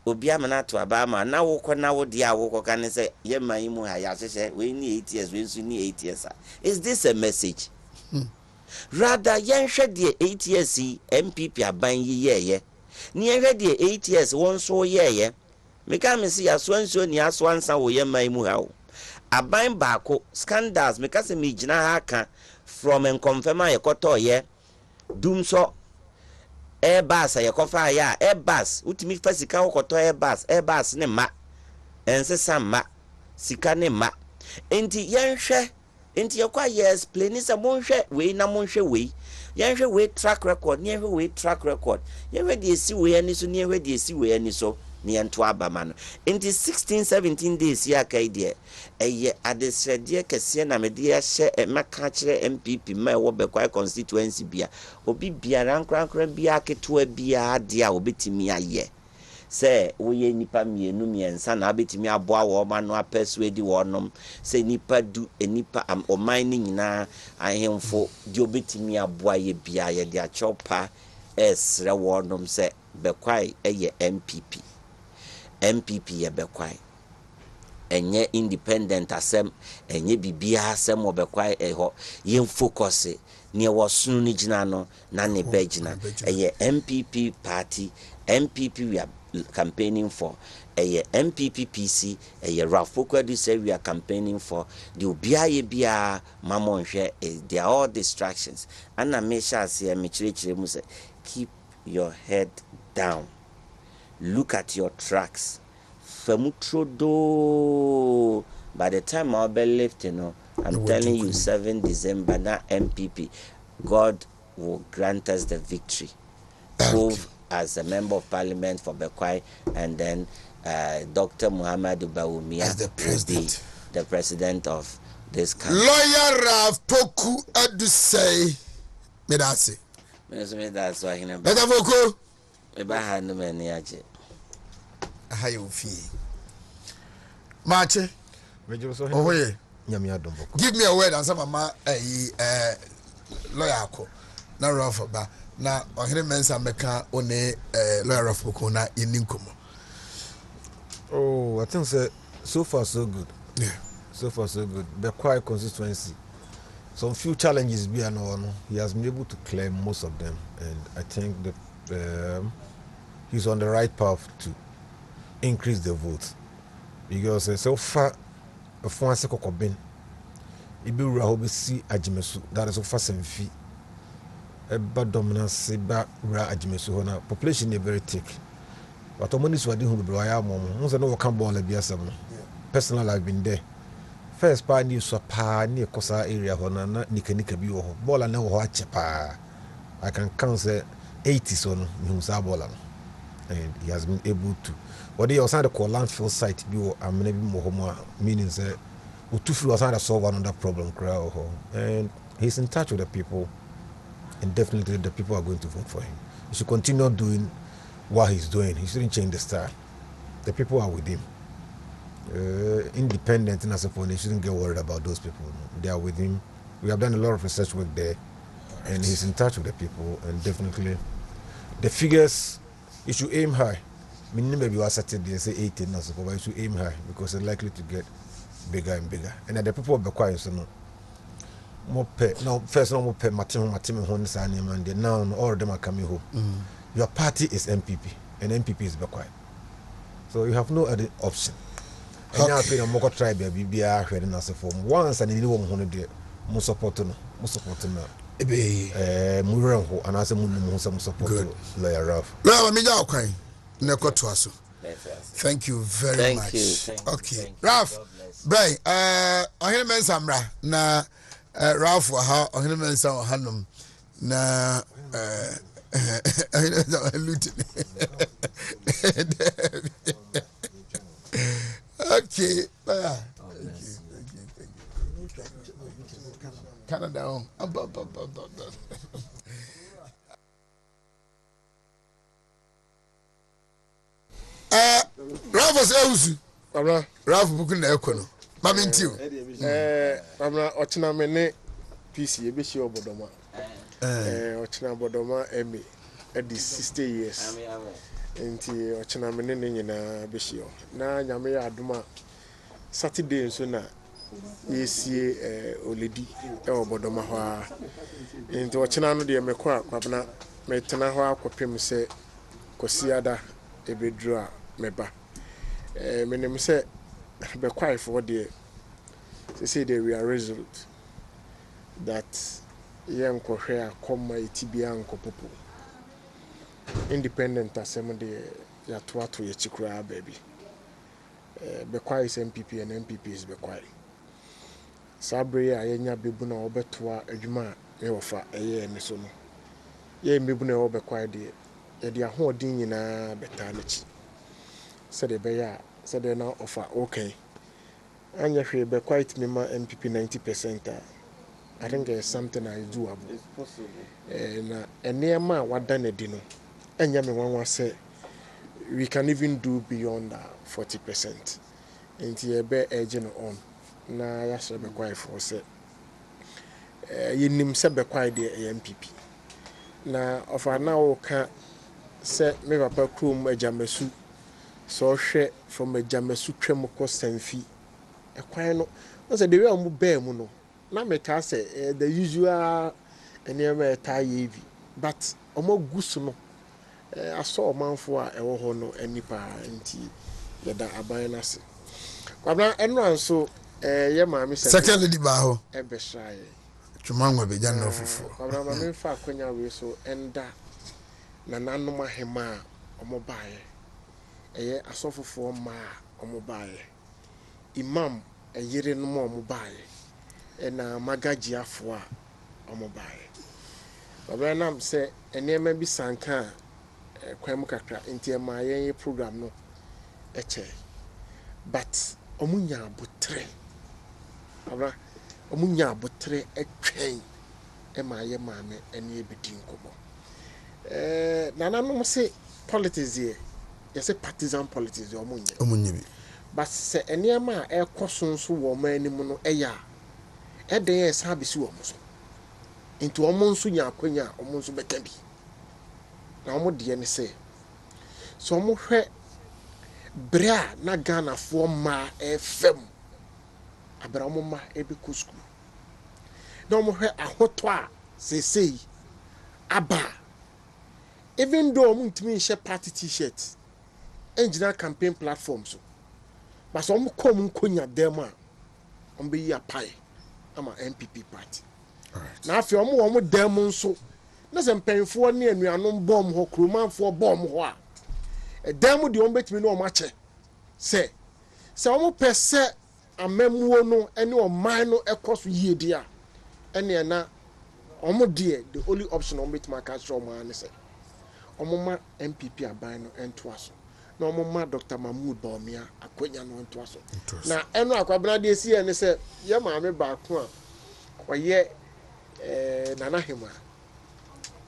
A: obi amana to abama na wo kɔ na wo dia wo kɔ kan say ye man mu ha ya hyehyɛ we ni 8 years we nso ni 8 years. Is this a message? Rather yenhwɛ de 8 years MPP aban yi yeye ni yenhwɛ de 8 years won so yeye me ka me si aso nso ni aso ansa wo ye man mu ha o aban baako scandals me ka se me gina ha ka from en confirm ye kɔtɔ ye dum so Airbus ya kofa ya Airbus utimi fa sika wokoto Airbus ne ma ensesa ma sika ne ma enti yenhwe enti yakwa ye explain se monhwe we na monhwe we yenhwe we track record ne yenhwe we track record yenhwe de esi we ani so ne yenhwe de esi we ani so ni ento abama no enti 16-17 days ya kai de eye adesrede kese na me de ahye maka kire MPP ma wo bekwai constituency bia obi biara nkrankra bia keto bia de a obetimi aye se woye nipa mienu miensa na abetimi aboa wo ma no apɛsuadi wonom se nipa du nipa oman ni nyina ahemfo de obetimi aboa ye bia ye de achopa esre wonom se bekwai eye MPP ye bekwai enye independent asem enye bibia asem obekwai eho yen focus ne wasunu ni gina no na ne begina eye MPP party MPP we are campaigning for a MPP PC a Rafoko say we are campaigning for the Ubia Bia Mamon share they are all distractions and I make sure say keep your head down, look at your tracks do by the time I'll be left, you know, I'm telling you 7 December now MPP God will grant us the victory both as a member of parliament for Bekwai and then Dr. Muhammad Bawumia
B: as the president.
A: The president of this country.
B: Lawyer Rav Poku Adusei Medasi.
A: That's why he never.
B: Better Poku.
A: Eba no many aje.
B: How you feel? Marche. Oh yeah. Give me a word and some mama lawyer ko. Na Rav ba. Na ohene mensa meka one lawyer of Poku na yeninkomo.
C: Oh, I think so far so good.
B: Yeah.
C: So far so good. The quiet constituency. Some few challenges be no. He has been able to clear most of them, and I think that he's on the right path to increase the vote. Because so far, a France kokobin, ibi rahobi si ajimesu. That is so far semfi. Eba dominance eba ra ajimesu hona. Population is very thick. But the money is what they do. I am on. Once I know what can ball be a seven. Personally, I've been there. First part new swapa near Kosa area hona nika biwo ball and now chepa. I can count 80 son himself ball and he has been able to. What he was at the landfill site biwo and maybe more meaning say Utufu was trying to solve another problem crowd and he's in touch with the people and definitely the people are going to vote for him. He should continue doing what he's doing. He shouldn't change the style. The people are with him. Independent and as a they shouldn't get worried about those people. They are with him. We have done a lot of research work there, and he's in touch with the people. And definitely, the figures you should aim high. Maybe you are Saturday say 18, but you should aim high because they're likely to get bigger and bigger. And the people will be quiet. So more pay now. First, no more pay. Matim and now all of them are coming home. Your party is MPP, and MPP is Bekwai. So you have no other option. And now I feel I'm going to try to be a heading as a form. Once and anyone who did more support no. Muranho and as a moon some support lawyer Ralph.
B: Thank you very much. Okay. Ralph, Bray, I hear men samra na Ralph wa ha I hear men sam hanum na okay. Canada on. Ralph was Eusu. Ralph Bukun Econo. Mamintiu.
D: Amna Ochina Mene PC, Ebishi Obodoma. Ochina Bodoma Emi at the 60 years. Enti Ochina Mene na Bishio. Na Nyame Aduma Saturday so na yesi oledi e Obodoma ho. Enti Ochina no de mekwa kwabna metena ho akopem se kosiada ebedru a meba. Menem se be quiet for the say they were resolute that young Korea come Tibia and Kopopo independent assembly de Yatuatu Yachikura baby. Be quiet MPP and MPP is be quiet. Sabre Ayenya Bibuna Obetua Ejuma Eofa a year and so no. Ye Mibuna Obe quiet de whole ding in a betanich. said the bear said they now offer okay. And if you be quite me MPP 90%. I think it's something I doable.
A: It's possible.
D: And near my what done a dinner. And yammy one was say we can even do beyond 40%. And you be agent on. Na yes, be quite for say. You nim se be quite the MPP. Na offer now can say me papa krum ejamesu. So she from ejamesu twemko senfi. E kwan no. No say the way am be mu no. Na me ka say the usual enema tie but omo gusu no aso omanfo a ewo ho no anipa nti yeda aban na se kwabna eno anso ye maame se
B: second lady ba ho
D: e be hrae
B: twumanwa be gya no fufu
D: kwabna maame fa akonya we so enda na nanom ahema omo baaye eye asofofo ma omo baaye imam eyire no mo omo baaye na magaji afo a omo baaye babra nam se enema bi sanka kwam kakra nti ma yen program no eche but omunya abotre babra omunya abotre etwen ma ye maame ene ebedi nkobo nananom se politics ye say partisan politics omunya bi but se enema a ekosonso wo manimu no eya eden ye sabisi wo so into omonso nya akonya omonso beta bi na omo de ne se so omo hwe bra na Ghana fo ma FM abra omo ma ebe ko school na omo hwe ahoto a sesei aba even though omo ntimi nhye party t-shirt engineer campaign platforms but so omo kom nkonya dem a omo be yi apai ama MPP party. Na afi omo dem nso na se mpanfo ne anuanom bom ho kromanfo bom ho a dem de omo betimi na omo ache se omo pese amamuo no ene oman no ekoso yiedi a ene na omo de the only option omo betimi aka show omo ane se omo ma MPP aban no ento aso na omo ma Dr. Mahmoud Bawumia akonya no ento aso na eno akwabena de esi ene se ye maame ba ko a oye Nana Hema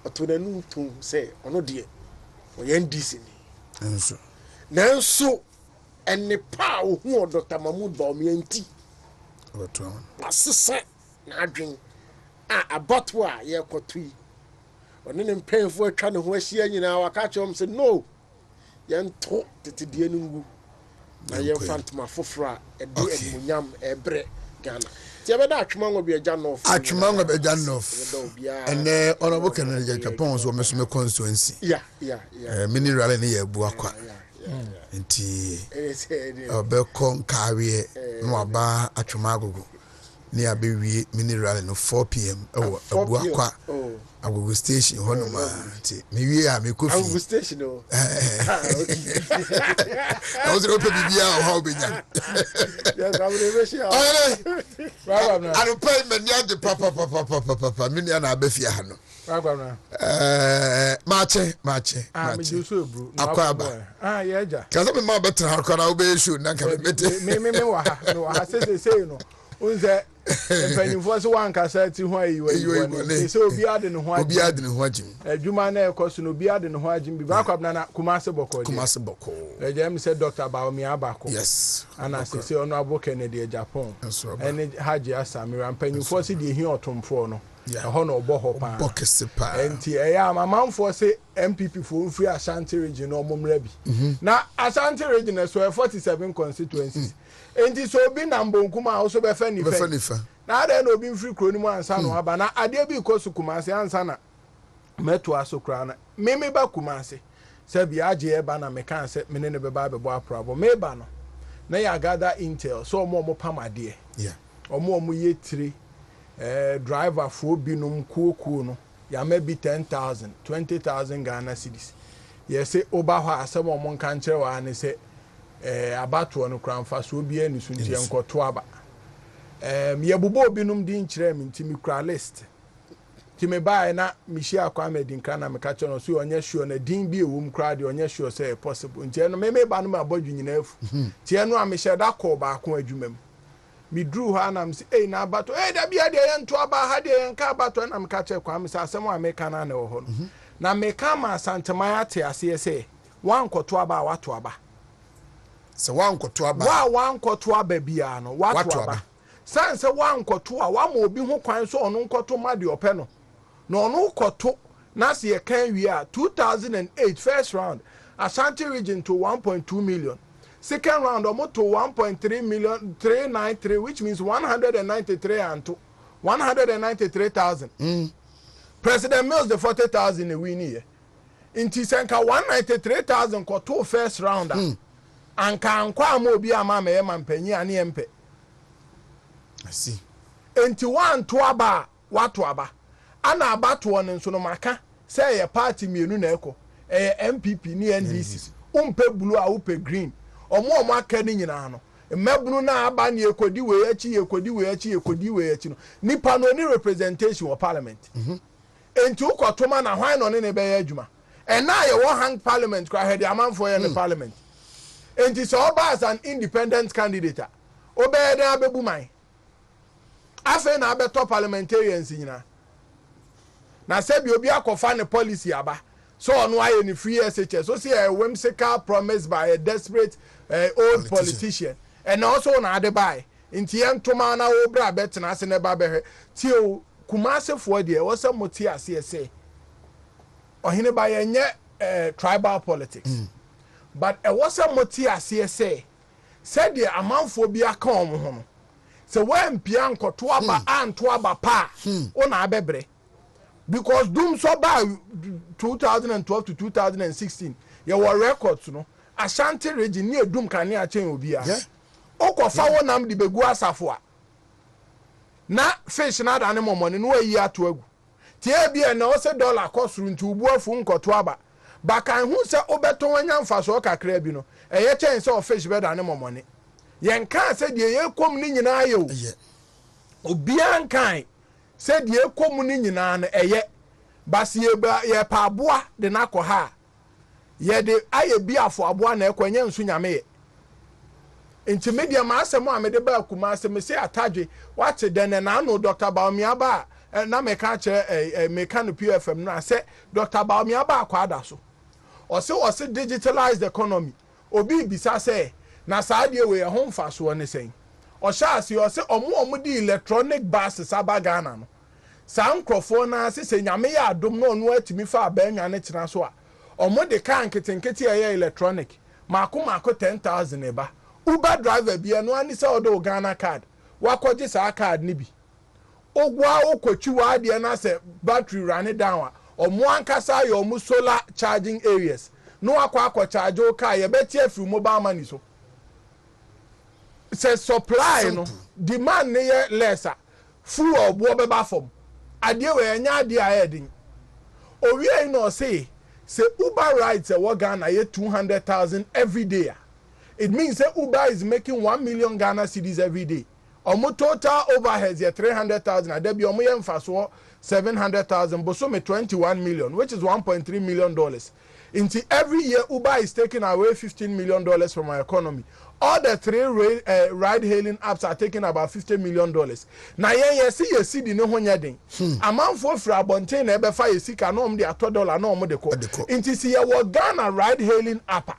D: otonanu tun say ono de oye ndisi ni nanso enne pa ohu Dr. Mahmoud Bawumia nti
B: oton
D: pasese na adwen abatwa ye kotui one ne mpemfo atwa ne ho ahia nyina waka chom say no ye nto tetedie nungu na ye fantoma foforo a ede edmunyam ebre Ghana tiabeda atwemango bi agya no
B: atwemango be agya no ene honorable Kennedy Japan so me constituency mini rally ne ye bu akwa nti obekọ nkawe no aba atwemango ni abewie mini rally no 4 p.m. abu akwa agogo station hono ma nti me wie a me kofi
D: agogo station o
B: I was open bibia o how benya
D: yes I will be sure
B: I don't pay me nya de papa me nya na abafia ha no mache
C: me do so bro
B: akwaba
C: yeah ja
B: kaza me ma betra ha kwa na obe show na nka me bete
C: me wa ha no ha say no unze empanifo so wankasa ti ho ayi se obi ade ne ho
B: agim
C: adwuma na ekoso no obi ade ne ho agim bi ba kwabna na kumase boko ejem se Dr. Bawumia abako
B: yes
C: ana se ono abo Kennedy Japan ene haji asamira empanifo se de hi otomfo no ho na obo ho pa enti eya mamanfo se MPP fo free Ashanti region no momra bi na Ashanti region so 47 constituencies enti so bi na mbonkuma also be fa nifa na ade na obi mfiri kro ni mu ansa no aba na ade bi koso kumase ansa na meto aso kra na meme ba kumase se bi age e ba na me kan se me ne be ba be bo aprabo me ba no na ya gather intel so omo pamade omo ye tiri driver for bi no kuokuo no ya maybe 10,000 20,000 Ghana cedis ye se oba ho asem omo kan kire wa ne se abato no kramfa so obi ani so ntie nkoto aba ye bubo binum din kire mi ntimi kra list
E: ti me buy na mishia kwa me dinka na me ka che no so onye sure na din bi ewum kra de onye sure say possible nti no me ba no ma bodwu nyina afu ti no a me sheda call ba ko adwumam me drew ha na me say na abato da bia de ye nto aba ha de ye nka abato na me ka che kwa me say asem a me ka na na wo ho no na me ka ma santema ate ase say wan koto aba wato aba
B: se wan koto aba
E: wan koto aba bia no wato aba sanse wan koto a wa ma obi ho kwan so ono koto ma de ope no no ono koto na se ye kan wi a 2008 first round Ashanti region to 1.2 million, second round almost to 1.3 million 393, which means 193 and to 193,000. President Mills the 40,000 a win here. In Tisenka 193,000 koto first rounder. And can kwa mo bi ama me man panyi ani empe.
B: I see.
E: Enti wan to aba wato aba. Ana abato no nso no maka say ye party mienu na eko. MPP ni NDC. Umpe blue a upe green. Omo aka ni nyina no. Mmebunu na aba ni ekodi we achi ekodi we achi ekodi we achi no. Nipa no ni representation of parliament. Enti ukotoma na hwan no ne be ye adwuma. And now you want hang parliament kwa head amanfo ye ne parliament. Enti so oba as an independent candidate. Obe den abebu man. Afa na abeto parliamentarians nyina. Na se bi obi akofa ne policy aba. So on why any free SHS. So see a whimsical promise by a desperate old politician. And also on other buy. Inti entoma na obra bet na se neba be ti Kumase for there was some moti asese. Oheneba yenye tribal politics. But it was some moti asese. Said the amanfo bi aka omo ho. So when pian koto aba anto aba pa ona abebre. Because doom so by 2012 to 2016 there were records no Ashanti region near doom kan near chain obi a okofa wonam de begu asafo a na fish na da ne momone no ayi ato agu tie bia na o se dollar cost ntu ubu afu nkoto aba ba kan hu se obeto wanya mfaso kakra bi no eye chain se o fish be da ne momone yen kan se de ye kom ni nyina ye o obi an kan said ye komuni nyina na eye basi ye pa aboa de na ko ha ye de aye bi afo aboa na ekwenye nsu nyame ye enti media ma asemo amede ba kuma asemo se atadwe wate de na no Dr. Baomiaba na me ka kire me ka no PFM no ase Dr. Baomiaba akwada so o se digitalize the economy obi bisa se na saade we ho mfaso ne sen o sha ase o se omo di electronic buses abagana no sa nkrofo na se nyame ya adom no no atimi fa abanwa ne tena so a omo de kan ketenkete ya electronic mako 10,000 eba Uber driver bia no ani se odo Ghana card wakoje sa card ni bi ogwa okotwiwa de na se battery run down a omo ankasa ya omo solar charging areas no akwa charge o car ye betie free mobile money so se supply no demand ne ye lesser full obo beba fom ade we anya ade ayedin owie no say Uber rides a Ghana ye 200,000 every day. It means that Uber is making 1 million Ghana cedis every day. Omo total overheads ye 300,000 ade bi omo ye mfaso 700,000 boso me 21 million, which is 1.3 million dollars. Into every year Uber is taking away $15 million from our economy. All the three ride hailing apps are taking about $50 million. Now ye see the no honya den. Amount for abonte na ebe fa ye sika no de $1 no mo de ko. Inti si ye wo Ghana ride hailing app.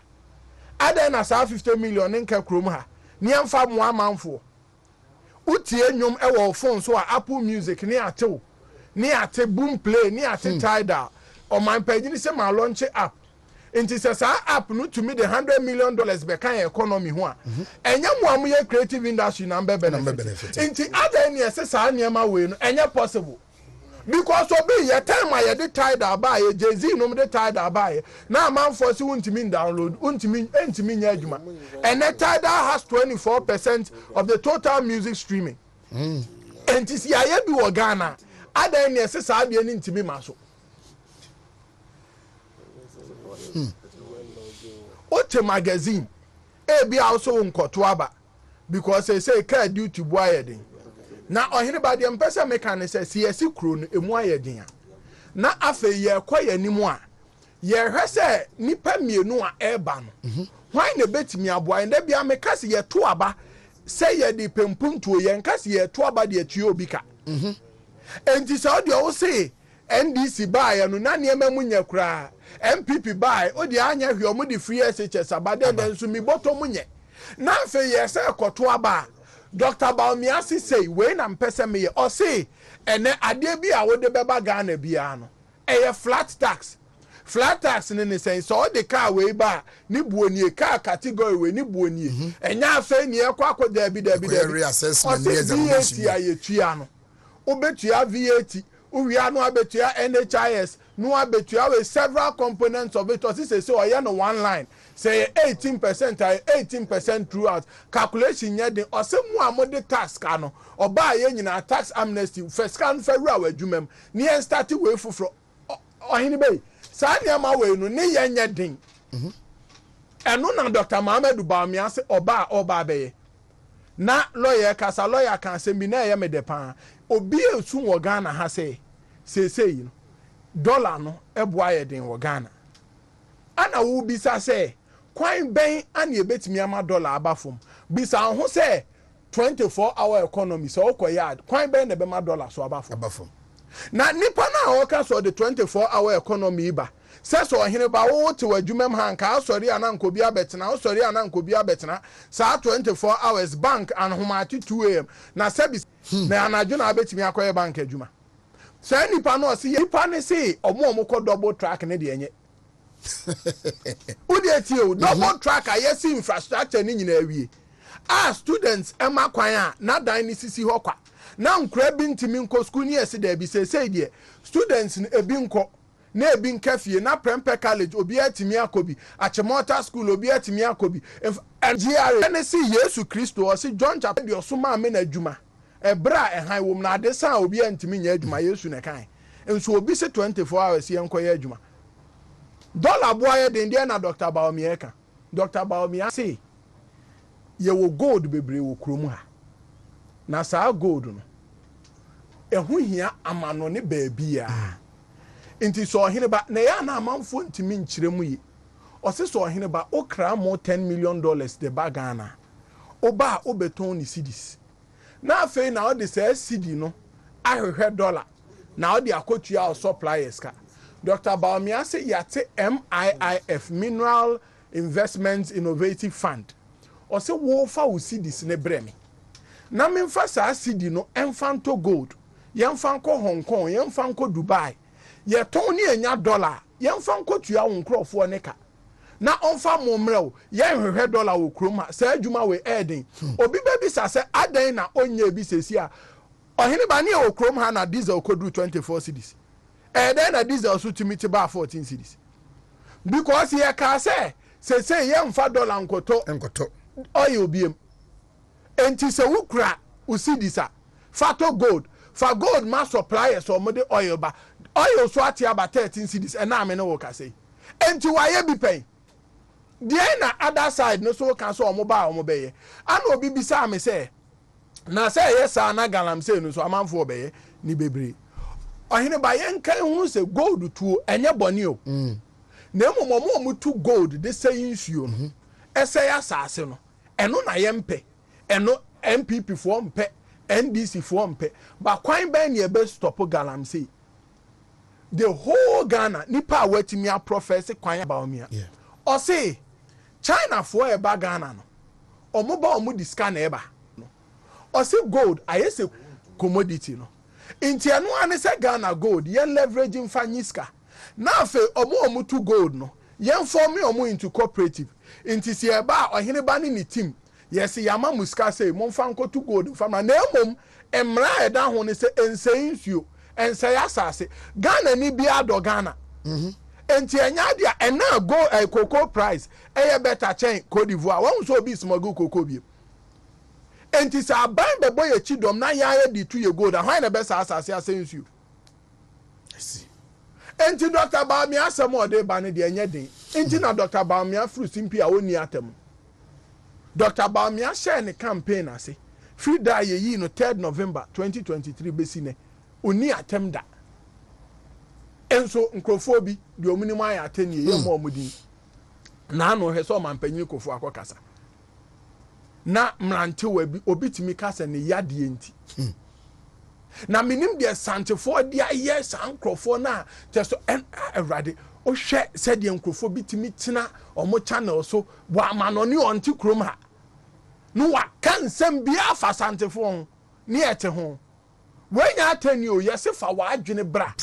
E: Ada na sa 50 million nka krom ha. Ni amfa mo amanfo. Utie nwom e wo phone so a Apple Music ni atew. Ni ate Boom Play ni ate Tidal. O man page ni se ma launch app. Inti sa app no to me the $100 million be kan economy ho a enya mo amoye creative industry na benefit inti other any sa niema we no enya possible because obi ye time aye de Tidal ba ye Jay-Z no de Tidal ba ye na man for si untimi download untimi nya adwuma and Tidal has 24% of the total music streaming inti si aye bi wo Ghana other any sa de ni ntimi maso Ote magazine e bi also nkoto aba because they say car duty boy den na Oheneba de mpesa meka say si kuro no emu ayedin na afa ye kwa yanimu a ye hwe say nipa mienu a eba no why na betimi aboa nda bia meka se ye to aba say ye di pempuntuo ye nka se ye to aba de atuo obi ka enti sa odi o say NDC buy no na niema munya kura MPP buy odi anya hwe omo di free SHS abade den so mi boto munye na fe ye say koto aba Dr. Baumiasi say we na mpese me o say ene ade bi a wo de beba Ghana bia no eye flat tax ne say so the car we ba ni buonie car category we ni buonie enya afa ni ekwa akoda bi reassessment ni examination ayetua no obetua VAT uwia no abetua NHIS no abetua we several components of it say oya no one line say 18% 18% throughout calculation nya den osemu amode tax ka no oba ye nyina tax amnesty first can federal adwumam ne en start we foforo Oheneba sa niama we no ne ye nya den eno na Dr. Mohammed Baumiase oba beye na lawyer kasa lawyer kan se bi na ye me de pa obi esu wo Ghana ha say you dollar no eboa ye den wo Ghana ana wo bisa say kwan ben ana ebetimi ama dollar abafom bisa ho say 24-hour economy so okoyad kwan ben na be ma dollar so abafom na nipa na oka so the 24-hour economy ba say so Oheneba wo te wadwumam hanka asori ananko bi abetena asori ananko bi abetena sa 24 hours bank and homati 2 am na service na anadwo na abetimi akoye bank adwuma say nipa no se nipa ne say omo ko double track ne de enye udi o double track ayesi infrastructure ni nyina awie students ema kwan a na dan ni sisi ho kwa na nkura bi ntimi nko school ni ese da bi say de students ebi nko na ebi nkafie na Prempeh College obi atimi akobi Achimota School obi atimi akobi NGR ne si Yesu Kristo o si John chapter de osoma me na adwuma ebra ehan wom na adesa obi antimi nya adwuma Yesu ne kan enso obi se 24 hours ye nkoye adwuma dollar boy den de na Dr. Baumieka Dr. Baumiase ye wo gold bebre wo krom ha na saa gold no ehu hia amano ne baabia inti so Oheneba na ya na amanfo ntimi nkyiremu yi ose so Oheneba okra mo $10 million de bagana oba obeton ni cedis na afei na o de say cedi no ahwehwe dollar na o de akotua o suppliers ka Dr. Baumiase yate MIIF Mineral Investments Innovative Fund ose wo fa wo cedis ne bremi na memfa saa cedi no emfanto gold yemfa nko Hong Kong yemfa nko Dubai ye ton ni enya dollar yemfa nko tua wo nkrofo ne ka na onfa momreo ye hwehwe dollar wo kroma saa adwuma we eden obi bebi sa se adan na onye bi sesi a Oheneba ne wo krom ha na diesel kodu 24 cedis eden na diesel so timiti ba 14 cedis because ye ka se ye mfa dollar nkoto oil biem enti se wukra usidisa fato gold for gold ma suppliers or mode oil ba oil so ati aba 13 cedis and na me no work say enti waye bi pen dey na other side no so kan so omo ba omo beye ana obi bisa me say na say yes na galam say no so amanfo obeye ni bebre Oheneba yenka hu say gold tuo enye boni o na emomo tu gold de say nsuo no esay asase no eno na yempe eno MPP fo mpe NDC fo mpe ba kwan ben ye be stop galam say the whole Ghana nipa watimi a professor kwan about me o say China for e ba Ghana no omo ba omo discan e ba no o say gold ayese commodity no inti anu ane say Ghana gold yen leveraging fanyiska na afa omo to gold no yen form omo into cooperative inti si e ba Oheneba ni team yes yama muska say momfa nko to gold fam na emom emra eda ho ne say ensen nsuo ense asase Ghana ni bia do Ghana enti enya dia ena go cocoa price eye better chain Cote d'Ivoire won so bi smuggle cocoa bi enti sa ban bebo ye chidom na ya di tu ye gold how na be sa asase asensuo enti Dr. Baumiase mo de ba ne de enya den enti na Dr. Baumiase fru simpi a oni atem Dr. Baumiase share ne campaign ase free da ye no 3rd November 2023 besi ne oni atem da enso nkrofo bi de omuni mu aya ateni ye mo omudi na no he so mampanyin kofo akokasa na mrante wa bi obitimi kasa ne yade enti na minim de santefo de aye san nkrofo na teso awrade o hwe se de nkrofo bitimi tina omo channel so bo amanoni onti krom ha no wa kan sem bia fa santefo ne ete ho wanya atani o yese fa wa adwene bra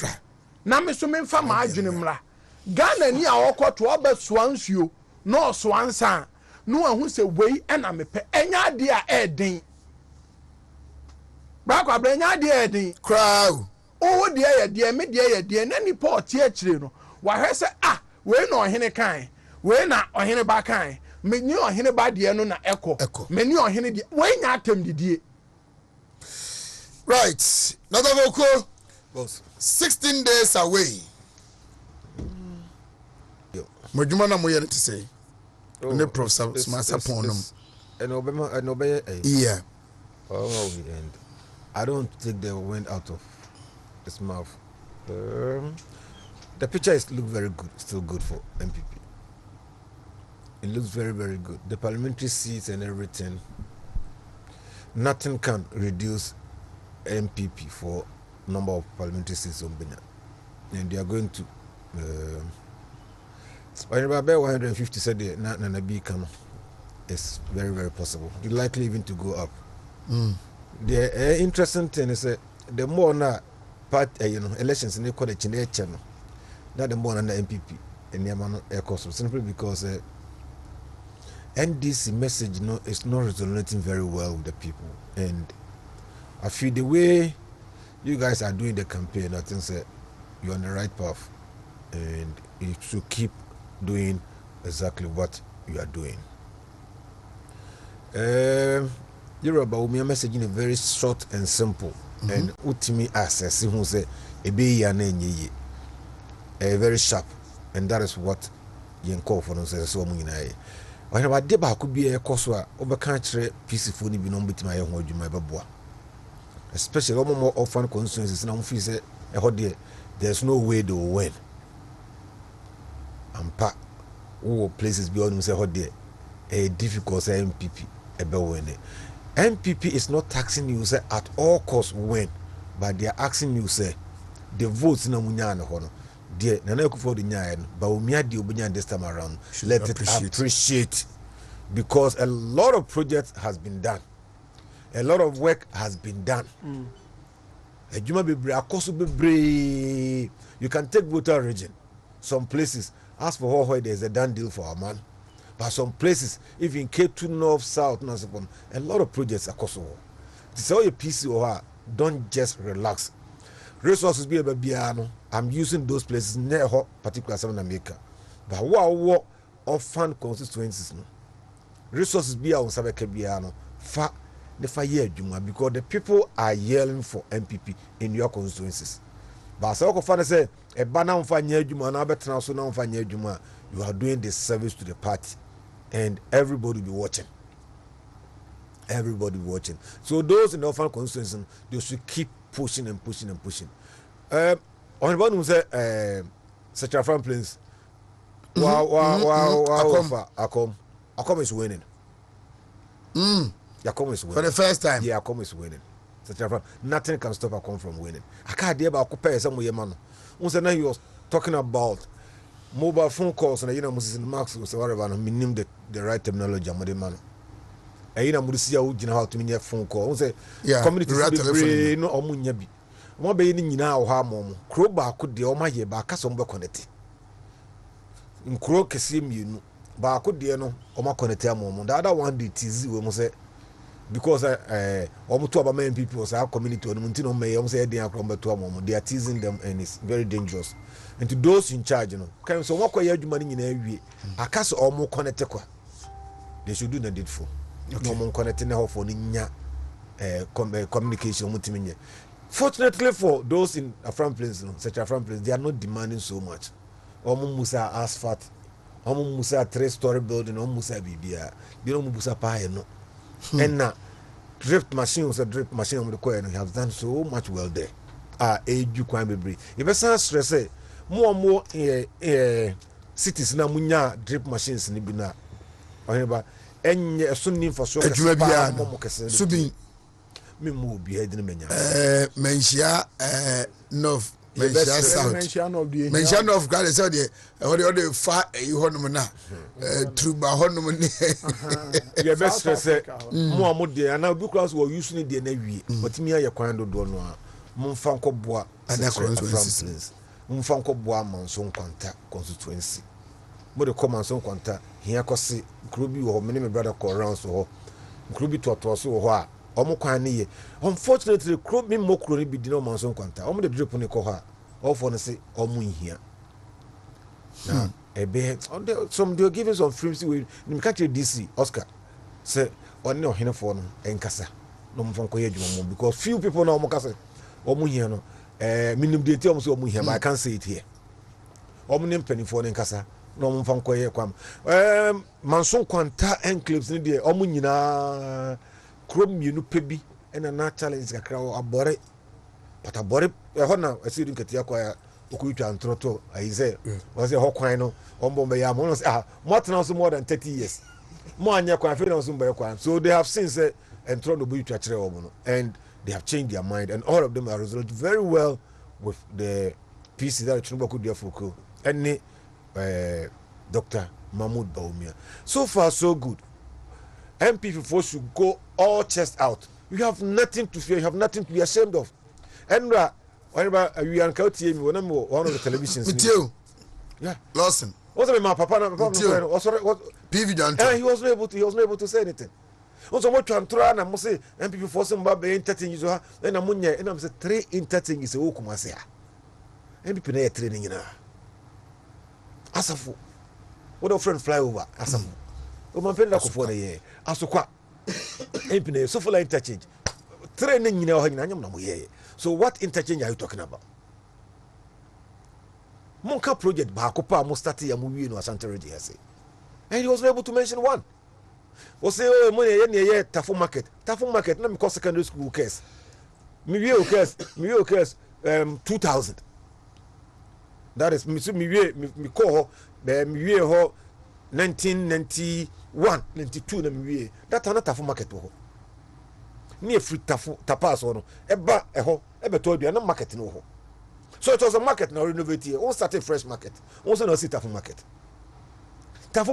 E: na me so me mfa ma adwene mra Ghana ni a okoto obesoa nsuo no so ansa no ahu se wei na mepe enya de a eden bra kwa bra enya de eden
B: crowd
E: o de ye de me de ye de na ni port ye kire no wa hwe se wei na ohene kan wei na ohene ba kan me ni ohene ba de no na eko me ni ohene de wei nya atem didie
B: right Nadavoko
C: boss
B: 16 days away Mojuma na moye to say ne professor smasa ponum
C: and obey
B: yeah
C: and I don't take the wind out of his mouth. The picture look very good, still good for MPP. It looks very, very good. The parliamentary seats and everything, nothing can reduce MPP for number of parliamentary seats on Benya. And they are going to Oheneba 150 said na be come. It's very, very possible. It's likely even to go up. The interesting thing is the more na elections in the college in the channel, not the more na MPP and the amount of simply because NDC message is not resonating very well with the people, and I feel the way you guys are doing the campaign, I think you're on the right path, and you should keep doing exactly what you are doing. Yoruba me message in a very short and simple, and Wontumi access who say a be ya very sharp, and that is what you call for us as so many. When about deba could be a coswa over country peaceful be no bit my own my babua, especially more often constituencies now say a hot dear, there's no way to win. And pa places beyond him say hot dear, a difficult MPP a winning. MPP is not taxing you say at all costs win, but they are asking you say the votes na munyana hono. Dear Nana for the nyan, but umia di obunya this time around. Let it appreciate because a lot of projects has been done, a lot of work has been done. Ejuma bebre akoso bebre. You can take voter region. Some places, as for Hohoe, there's a done deal for our man. But some places, even K2 North, South, a lot of projects are Kosovo. To say your PC or don't just relax. Resources be a biano. I'm using those places near hot particular Southern America. But what orphan constituencies no. Resources be on Sabeka Biano. Fa the fire Juma because the people are yelling for MPP in your constituencies. But Soko Fana say a banner on Fanya Juma and Abetan so now Fanya Juma. You are doing this service to the party. And everybody will be watching. Everybody will be watching. So those in the orphan constituency, they should keep pushing and pushing and pushing. On one who say, such a friend, please. Akom is winning. Akom is winning.
B: For the first time.
C: Yeah, Akom is winning. Such a friend. Nothing can stop Akom from winning. I can't deal about compare some way, man. Now he was talking about mobile phone calls and Mrs. Max was whatever and name the right terminology and man. How to mean phone call. Say community no omunya bi. Mo be ni nyina wo ha mom. Kro ba ko de o ma ye ba ka so mbe connect. Nkro kese mienu. Ba ko de no o ma connect amom. The other one dey tizi we mo say because o mo to aba man people say community on munti no me say dey akro mbe to amom. They are teasing them and it's very dangerous. And to those in charge, can so what you money in every I cast or more connect. They should do the needful. No more connecting her for communication. Fortunately for those in a front place, such a front place, they are not demanding so much. Omo Musa asphalt, Omo Musa 3-story building, Omo Musa Bibia, they don't Musa Pie no. And now drip machine was a drip machine on the coin, and he has done so much well there. You can be brave. If a son stress, more and more cities now munya drip machines in Bina. Oheneba, and a soon name for so
B: Subin.
C: Me move behind the menu.
B: Menshia, North, Menshia South. Menshia North, God is out there. What the other far you honumana, Truba honumani.
C: Your best stress, more moody, and now because we're using the Navy, but me, I can't do no. Mumfanko Bois and that constituency. Mumfanko Bois Manson Quanta constituency. Mother common son Quanta, here cosi, Kruby or many brother call round so, Kruby to a torso or Omoquani. Unfortunately, Kruby Mokro be dino Manson Quanta, only the drip on the coha, all for the say, Omu here. Now, a bear, some they are giving some films with Nimkachi DC, Oscar, say, on no Hinaphone and Cassa, no Mfanko, because few people know Mocassa. Omuhiano, minimum detail almost Omuhian, but I can't say it here. Omnium penny for Nkasa, no from Koye Quam. Manson Quanta enclaves in the Omunina, Chrome, you know, Pebby, and a natural is a crowd of bore. But a bore, a honor, I see in Katiaquia, Okucha and Trotto, I say, was a Hokwino, Ombomaya, Monos, Martin more than 30 years. More than your confidence on Bayquan. So they have since and thrown the Bucha and they have changed their mind, and all of them are resolved very well with the PC that Chunubaku Diafuku and Dr. Mahmoud Baumia. So far, so good. MP folks should go all chest out. You have nothing to fear, you have nothing to be ashamed of. And whenever you are counting me, one of the televisions. With you? Yeah.
B: Lawson.
C: What's my papa?
B: PV Dante.
C: He was not able to say anything. Also, what you try and I must say, and people force them by entertaining you, and I'm on and I'm saying 3 entertaining is a wokumasia. And people are training in her. Asafu. What a friend fly over? Asafu. Oh, my pen like for the year. Asukwa. Empine, so full interchange. Training in our hanging. So, what interchange are you talking about? Monka project, Bakopa, Mustati, and movie in Asante Regia. And he was able to mention one. O say oh money ye Tafo market na me call secondary school case me case 2000 that is me call me ho 1991 92 na me that na Tafo market ho me free tapas no eba ho ebe to dua na market no ho so it was a market now renovate here on start a fresh market on say no see Tafo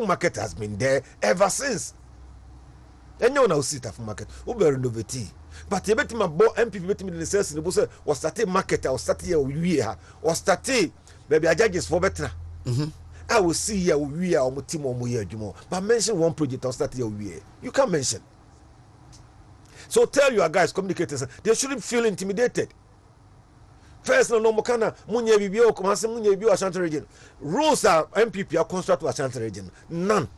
C: market has been there ever since. And no now see Tafo market. Uber renovate. But you bet my boy MPP bet me the sales in the bus was starting market or starting here or starting baby I judges for better. I will see here we are team or year more. But mention one project or start here we. You can't mention. So tell your guys, communicators, they shouldn't feel intimidated. First, no more kind of Munya Bibio, Commander Munya Bio Ashanti region. Rules are MPP are construct to Ashanti region. None.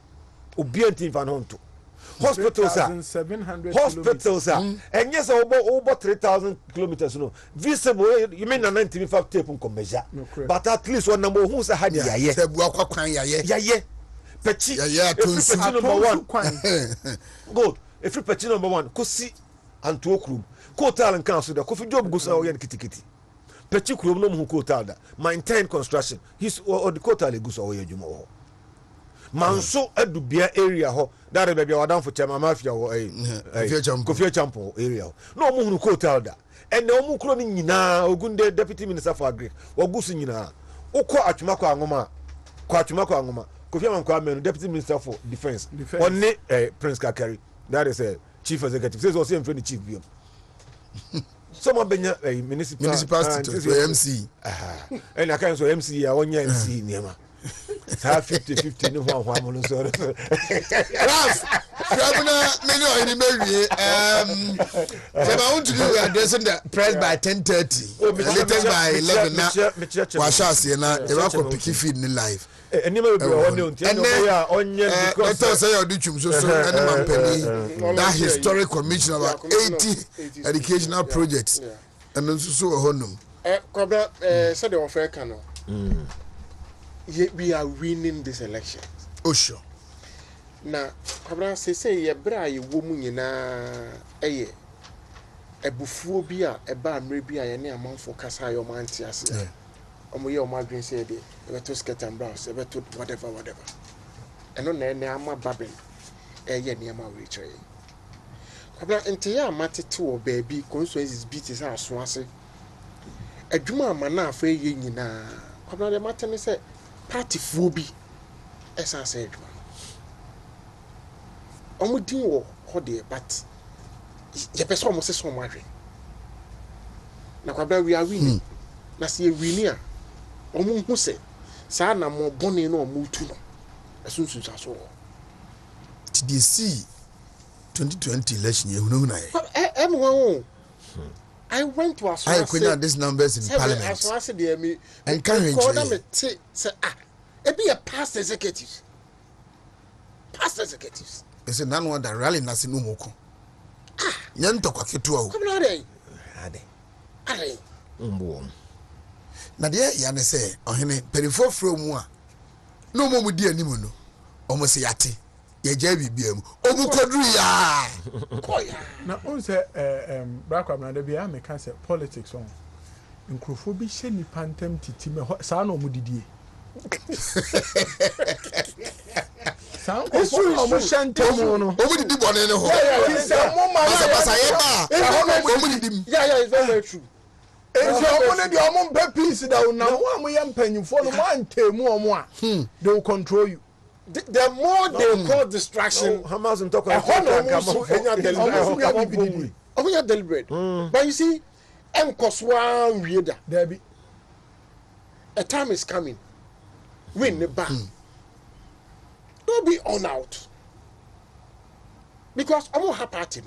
C: Ubianti Van Honto. Hospitals are. And yes, over 3,000 kilometers. No, visible. You mean a 95 tape on measure. But at least one number who's a had ya. Pechi number 1. Good. If you Pechi number 1, Kosi and Tokrum, Kotal and Council, the coffee job goes away and kitty. Pechi Krum no Mukotada. Maintain construction. He's or the Kotal goes away. Manso Edubia area ho that baby wa down for Chama Mafia or Kofi Champo area. No mu ko tell that. And no mu kro ni nyina Ogunde deputy minister for agri. Ogusu nyina. Ukọ atwuma kwa ngoma. Kwa atwuma kwa ngoma. Kofi Amankwa Menu deputy minister for defense. Only Prince Kakari. That is a chief executive. Says also in front of chief BM. Someone benya municipal
B: MC.
C: And I can so MC ya onya MC niema. 50-50 no one sorry.
B: Ralph, I want to do addressing the press by 10:30. Latest by 11 now. We shall see now. They will pick feed in live.
C: And you may be on
B: let us say that historic commission about 80 educational projects and also so honum.
D: Cobra said the offer cano. We are winning this election.
B: Oh sure.
D: na kwabra sese ye bra ye wo mu nyina eye ebufuo bi a eba amre bi a ye ne amanfo kasa yo manti ase omo ye o ma green say de e to skirt and blouse e to whatever eno na ene ama babin eye ne ama we chere kwabra ente ya matete wo baabi consuences beat is aso ase adwuma amana afa ye nyina kwabra de matene say party fuo bi esa say adwuma omo din wo hode but ye person omo se so mo ahwe na kwabra we are winning na se winning a omo hu se sa na mo bone na omo tu no esunsun so
B: TDC 2020 election you know na
D: I went to Aswasi.
B: I could these numbers in parliament.
D: Aswasi dey me
B: and can
D: call them say e be a past executives. It's
B: a none one that rally nasi no moko. Nyanto kwa kitu au.
D: Come on there.
B: Ade. Na dia ya ne say ohene perifo from a no mo mu di animu no. Omo se yate. Ye ja bibia mu. Omu kodru ya.
D: Koya.
E: Na on say black am na da bia me can say politics on. Nkrofo bi hye ni pantem titi me sa na omu didie. Sound omu shante no.
B: Omu didi bone ne ho.
D: Yeah, it's very true.
E: Enso omo ne de omo mpa peace da na mo am ye mpanyimfo no mo antemu omo a they will control you.
D: The more they call distraction,
C: Hamas and talk about
D: deliberate. But you see, Nkoswa Rieda,
E: there be
D: a time is coming. Win the back. Don't be on out. Because I'm not happy.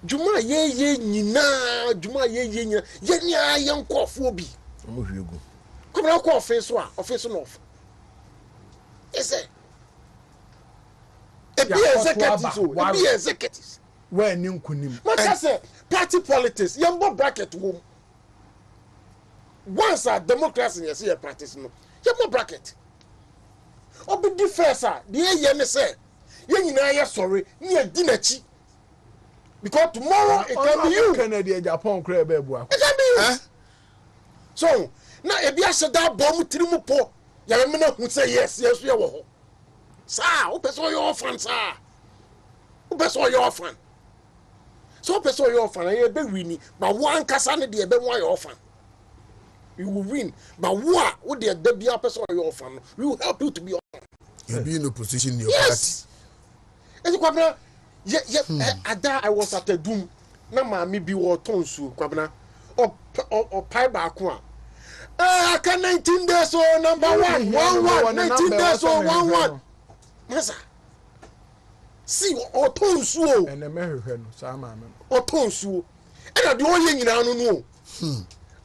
D: Juma ye nina, Juma ye nya young coffee. Come on, coffee, so office off. Yes, sir. Be executives.
E: Where new kunim.
D: But say party politics. Yambo bracket womb. Once a democracy you see a practice no. Yambo bracket. Obi di first sir. The ye say. Ye nyina sorry. Ni dinachi. Because tomorrow it can be you.
E: Canada Japan crab ebu.
D: It can be you. So now if you say that bomb trimu po. Ya me na hu say yes we wo ho sa o person your fan sa o person your fan so person your fan e be win but one kasa ne de be one your fan you will win but what de da bia person your fan we will help you to be your fan
B: you be in a position in your
D: yes. Party kwabna ada I was at a doom na ma me bi wo tonsu kwabna o pai ba ko a I can 19 days old number 1 19 days old 1 Masa see otonsuo
E: and mehwe no sama me
D: otonsuo e na de oye nyina no no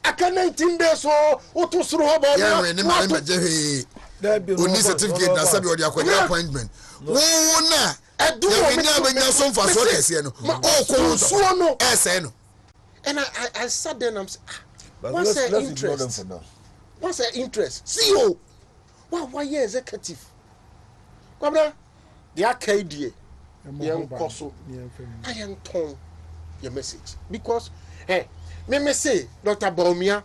D: I can 19 days old otosuro ho ba
B: yeah we ne ma je oni certificate na sabi odi akwanya appointment wo na
D: edu
B: we nya benya so mfa so kese no o ko
D: suo no
B: ese no
D: and I sat there and I'm
C: but
D: what's
C: let's
D: interest?
C: Them for now.
D: What's her interest? CEO. Why you executive? Kwabra, the KDA. Young Koso. I am torn your message. Because, hey, me say, Dr. Baumia,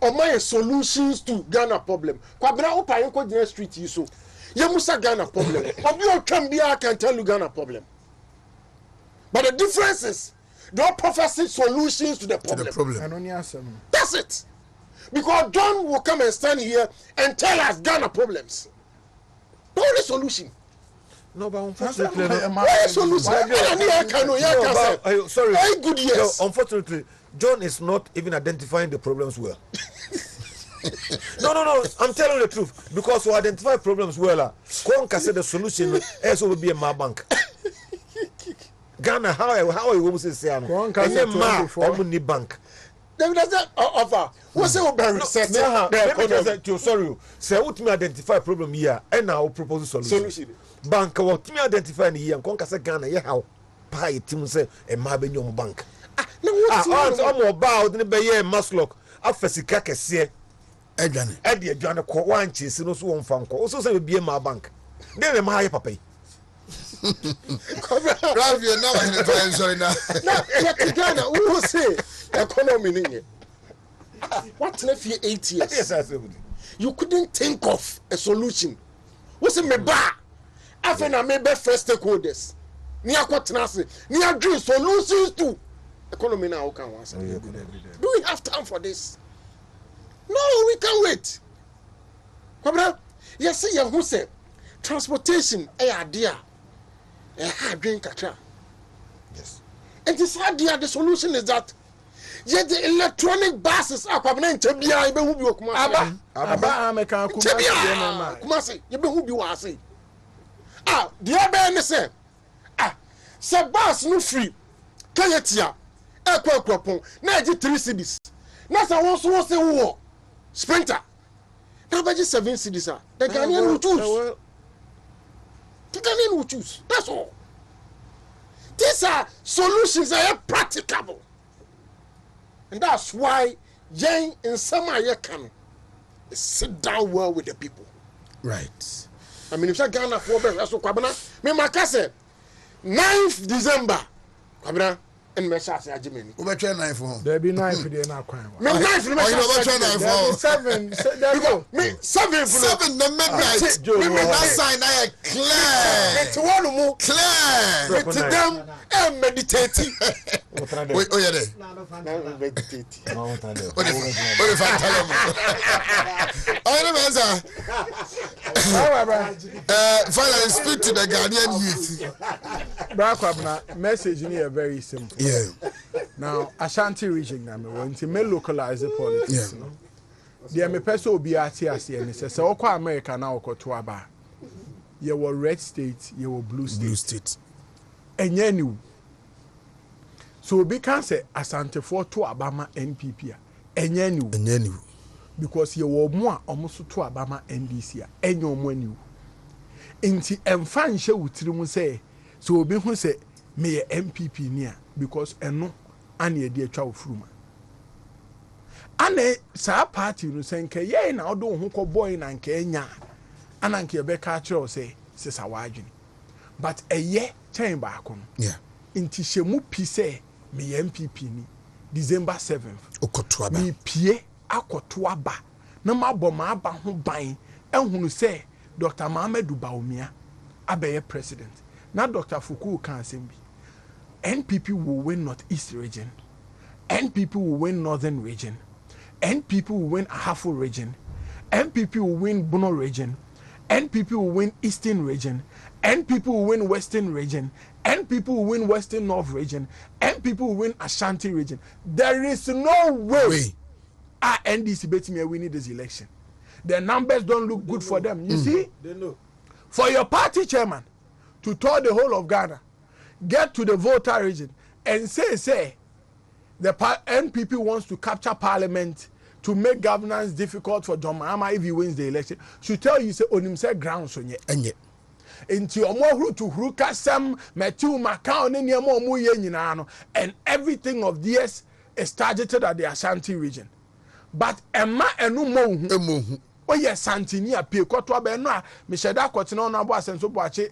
D: or my solutions to Ghana problem. Kwabra, opa yoko the street you so. Yamusa Ghana problem. Of your can be, I can tell you Ghana problem. But the difference is, don't profess solutions to the problem. That's it. Because John will come and stand here and tell us Ghana problems. The only solution.
C: No, but unfortunately,
D: sorry. 8 good years.
C: No, unfortunately, John is not even identifying the problems well. No. I'm telling the truth because to identify problems well, Konka said the solution is will be a ma bank. Ghana, how are you going to say? Only bank.
D: Then does that offer? What's the reset?
C: Sorry, say what me identify problem here, and now propose solution. Bank what me identify here, and Konka say Ghana, yeah, how pay team say a mabenyo bank.
D: No, what's
C: I'm about the bay maslock. After Sikaka say, Eddie, Joanna, one cheese, no so one fan, also say be a ma bank. Then a my papa.
B: Rav, you're not in the sorry now.
D: No, Ghana, who will say economy in it? What if you 8 years?
C: Yes, I said.
D: You couldn't think of a solution. What's in my bar? After I made first stakeholders. Near Quatanasi, near dream solutions to economy now. Can once. Do we have time for this? No, we can't wait. Yes, see, who said transportation, idea, a hard drink.
C: Yes.
D: And this idea, the solution is that yet the electronic buses are coming to be able to be Kumasi, you be who you are saying. The other say, say bus no free, Kayatia, Equa Cropon, 93 cities. That's I also say war. Sprinter. Now, by just 7 cities, the Ghanaian will choose. The Ghanaian will choose. That's all. These are solutions that are practicable. And that's why Yang and Samaya can sit down well with the people.
B: Right.
D: I mean, if I Ghana for that's what Kwabena, me Makase, 9th December, Kwabena, and Meshas Ajimini.
B: Over 9 for home.
E: There be 9 for the now crime.
D: Me 9 for
B: Meshas.
E: 7. There you go.
D: Me 7
B: the midnight. Me that sign I clear.
D: It's one more
B: Clear.
D: to them and meditating.
B: Oh yeah, there.
D: Meditating.
B: What if I tell him? Oh, finally speak to the Ghanaian youth.
E: Brakwabna message in here very simple.
B: Yeah.
E: Now Ashanti region na me want to localize the politics.
B: Yeah.
E: No. The me person obi ati ase and say se okwa America na okoto aba. Ye were red state, ye were blue state.
B: Blue state.
E: Enye ni. So obi can say Asante for to Abama NPP a enye ni.
B: Enye ni.
E: Because ye were more almost to Abama NDC a enye omo ni. Inti emfa nhye wutiri mu say so obi hu say me ye MPP ni a because eno ane ye de atwa ofuruma ane sa party no say nke ye na odo ho ko boy na nke enya ana nke be ka kire o say sisa wadwini but eye chen ba ko no
B: Yeah.
E: inti hyemu pi say me ye MPP ni December 7th
B: Okotoaba.
E: me pie akoto aba na mabọ ma aba ho ban ehunu say Dr. Mohamed Baumia abeye president. Now Dr. Fuku can say NPP will win Northeast region. NPP will win Northern region. NPP will win Ahafo region. NPP will win Bono region. NPP will win Eastern region. NPP will win Western region. NPP will win Western North region. NPP will win Ashanti region. There is no way NDC bet me winning this election. The numbers don't look good for them. You see?
C: They know.
E: For your party chairman to tour the whole of Ghana, get to the voter region, and say the NPP wants to capture parliament to make governance difficult for John Mahama if he wins the election, should tell you say on himself grounds on ye. Into your more to Hruka Sam, Matthew Macau, and everything of this is targeted at the Ashanti region. But Emma and no oh yes, Santini appear Kotwa Benoa, Micheda Cotino Nabas and Sobache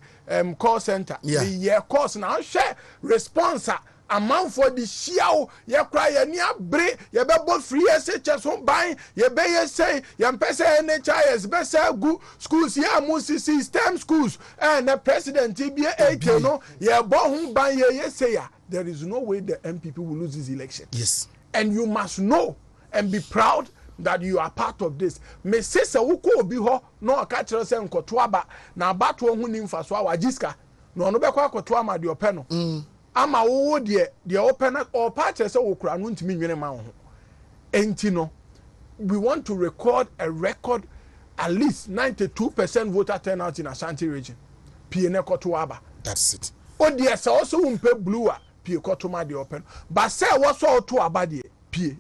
E: call center. Yeah, course now share response amount for the shiao, ya cry near bre, ya be both free SHS home buying, ya be say, yan pesa NHIS, best good schools, ya musi system schools, and the president TBA 8, no, ya bon buy ye say ya. There is no way the MPP will lose this election.
B: Yes.
E: And you must know and be proud that you are part of this. Me say se wuko obi ho no ka kire se nkoto aba na abato hu ni mfa so awajiska no no be kwa akoto ama de ope no ama wo de ope na o pa kire se wokura no ntimi nwene ma ho enti no we want to record at least 92% voter turnout in Ashanti region pie ne koto aba.
B: That's it.
E: O de se also umpe blue a pie koto ma de ope but say wo so to aba de
B: thank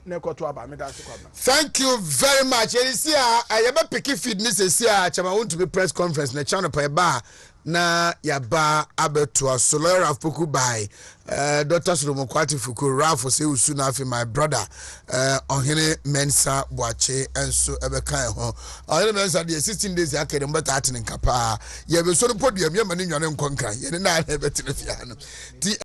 B: you very much. You see, I am a picky fitness. Chama Wontumi press conference. Na channel pa ba na yaba abetua solera poku by Dr. Solomon Kwati Fuku Ralph say usuna afi my brother Ohene Mensa Boache enso ebeka ho Ohene Mensa de 16 days akere mbata atene nkapa ye be so no podium ye mane nwane nkonkan ye na na ebetene fia no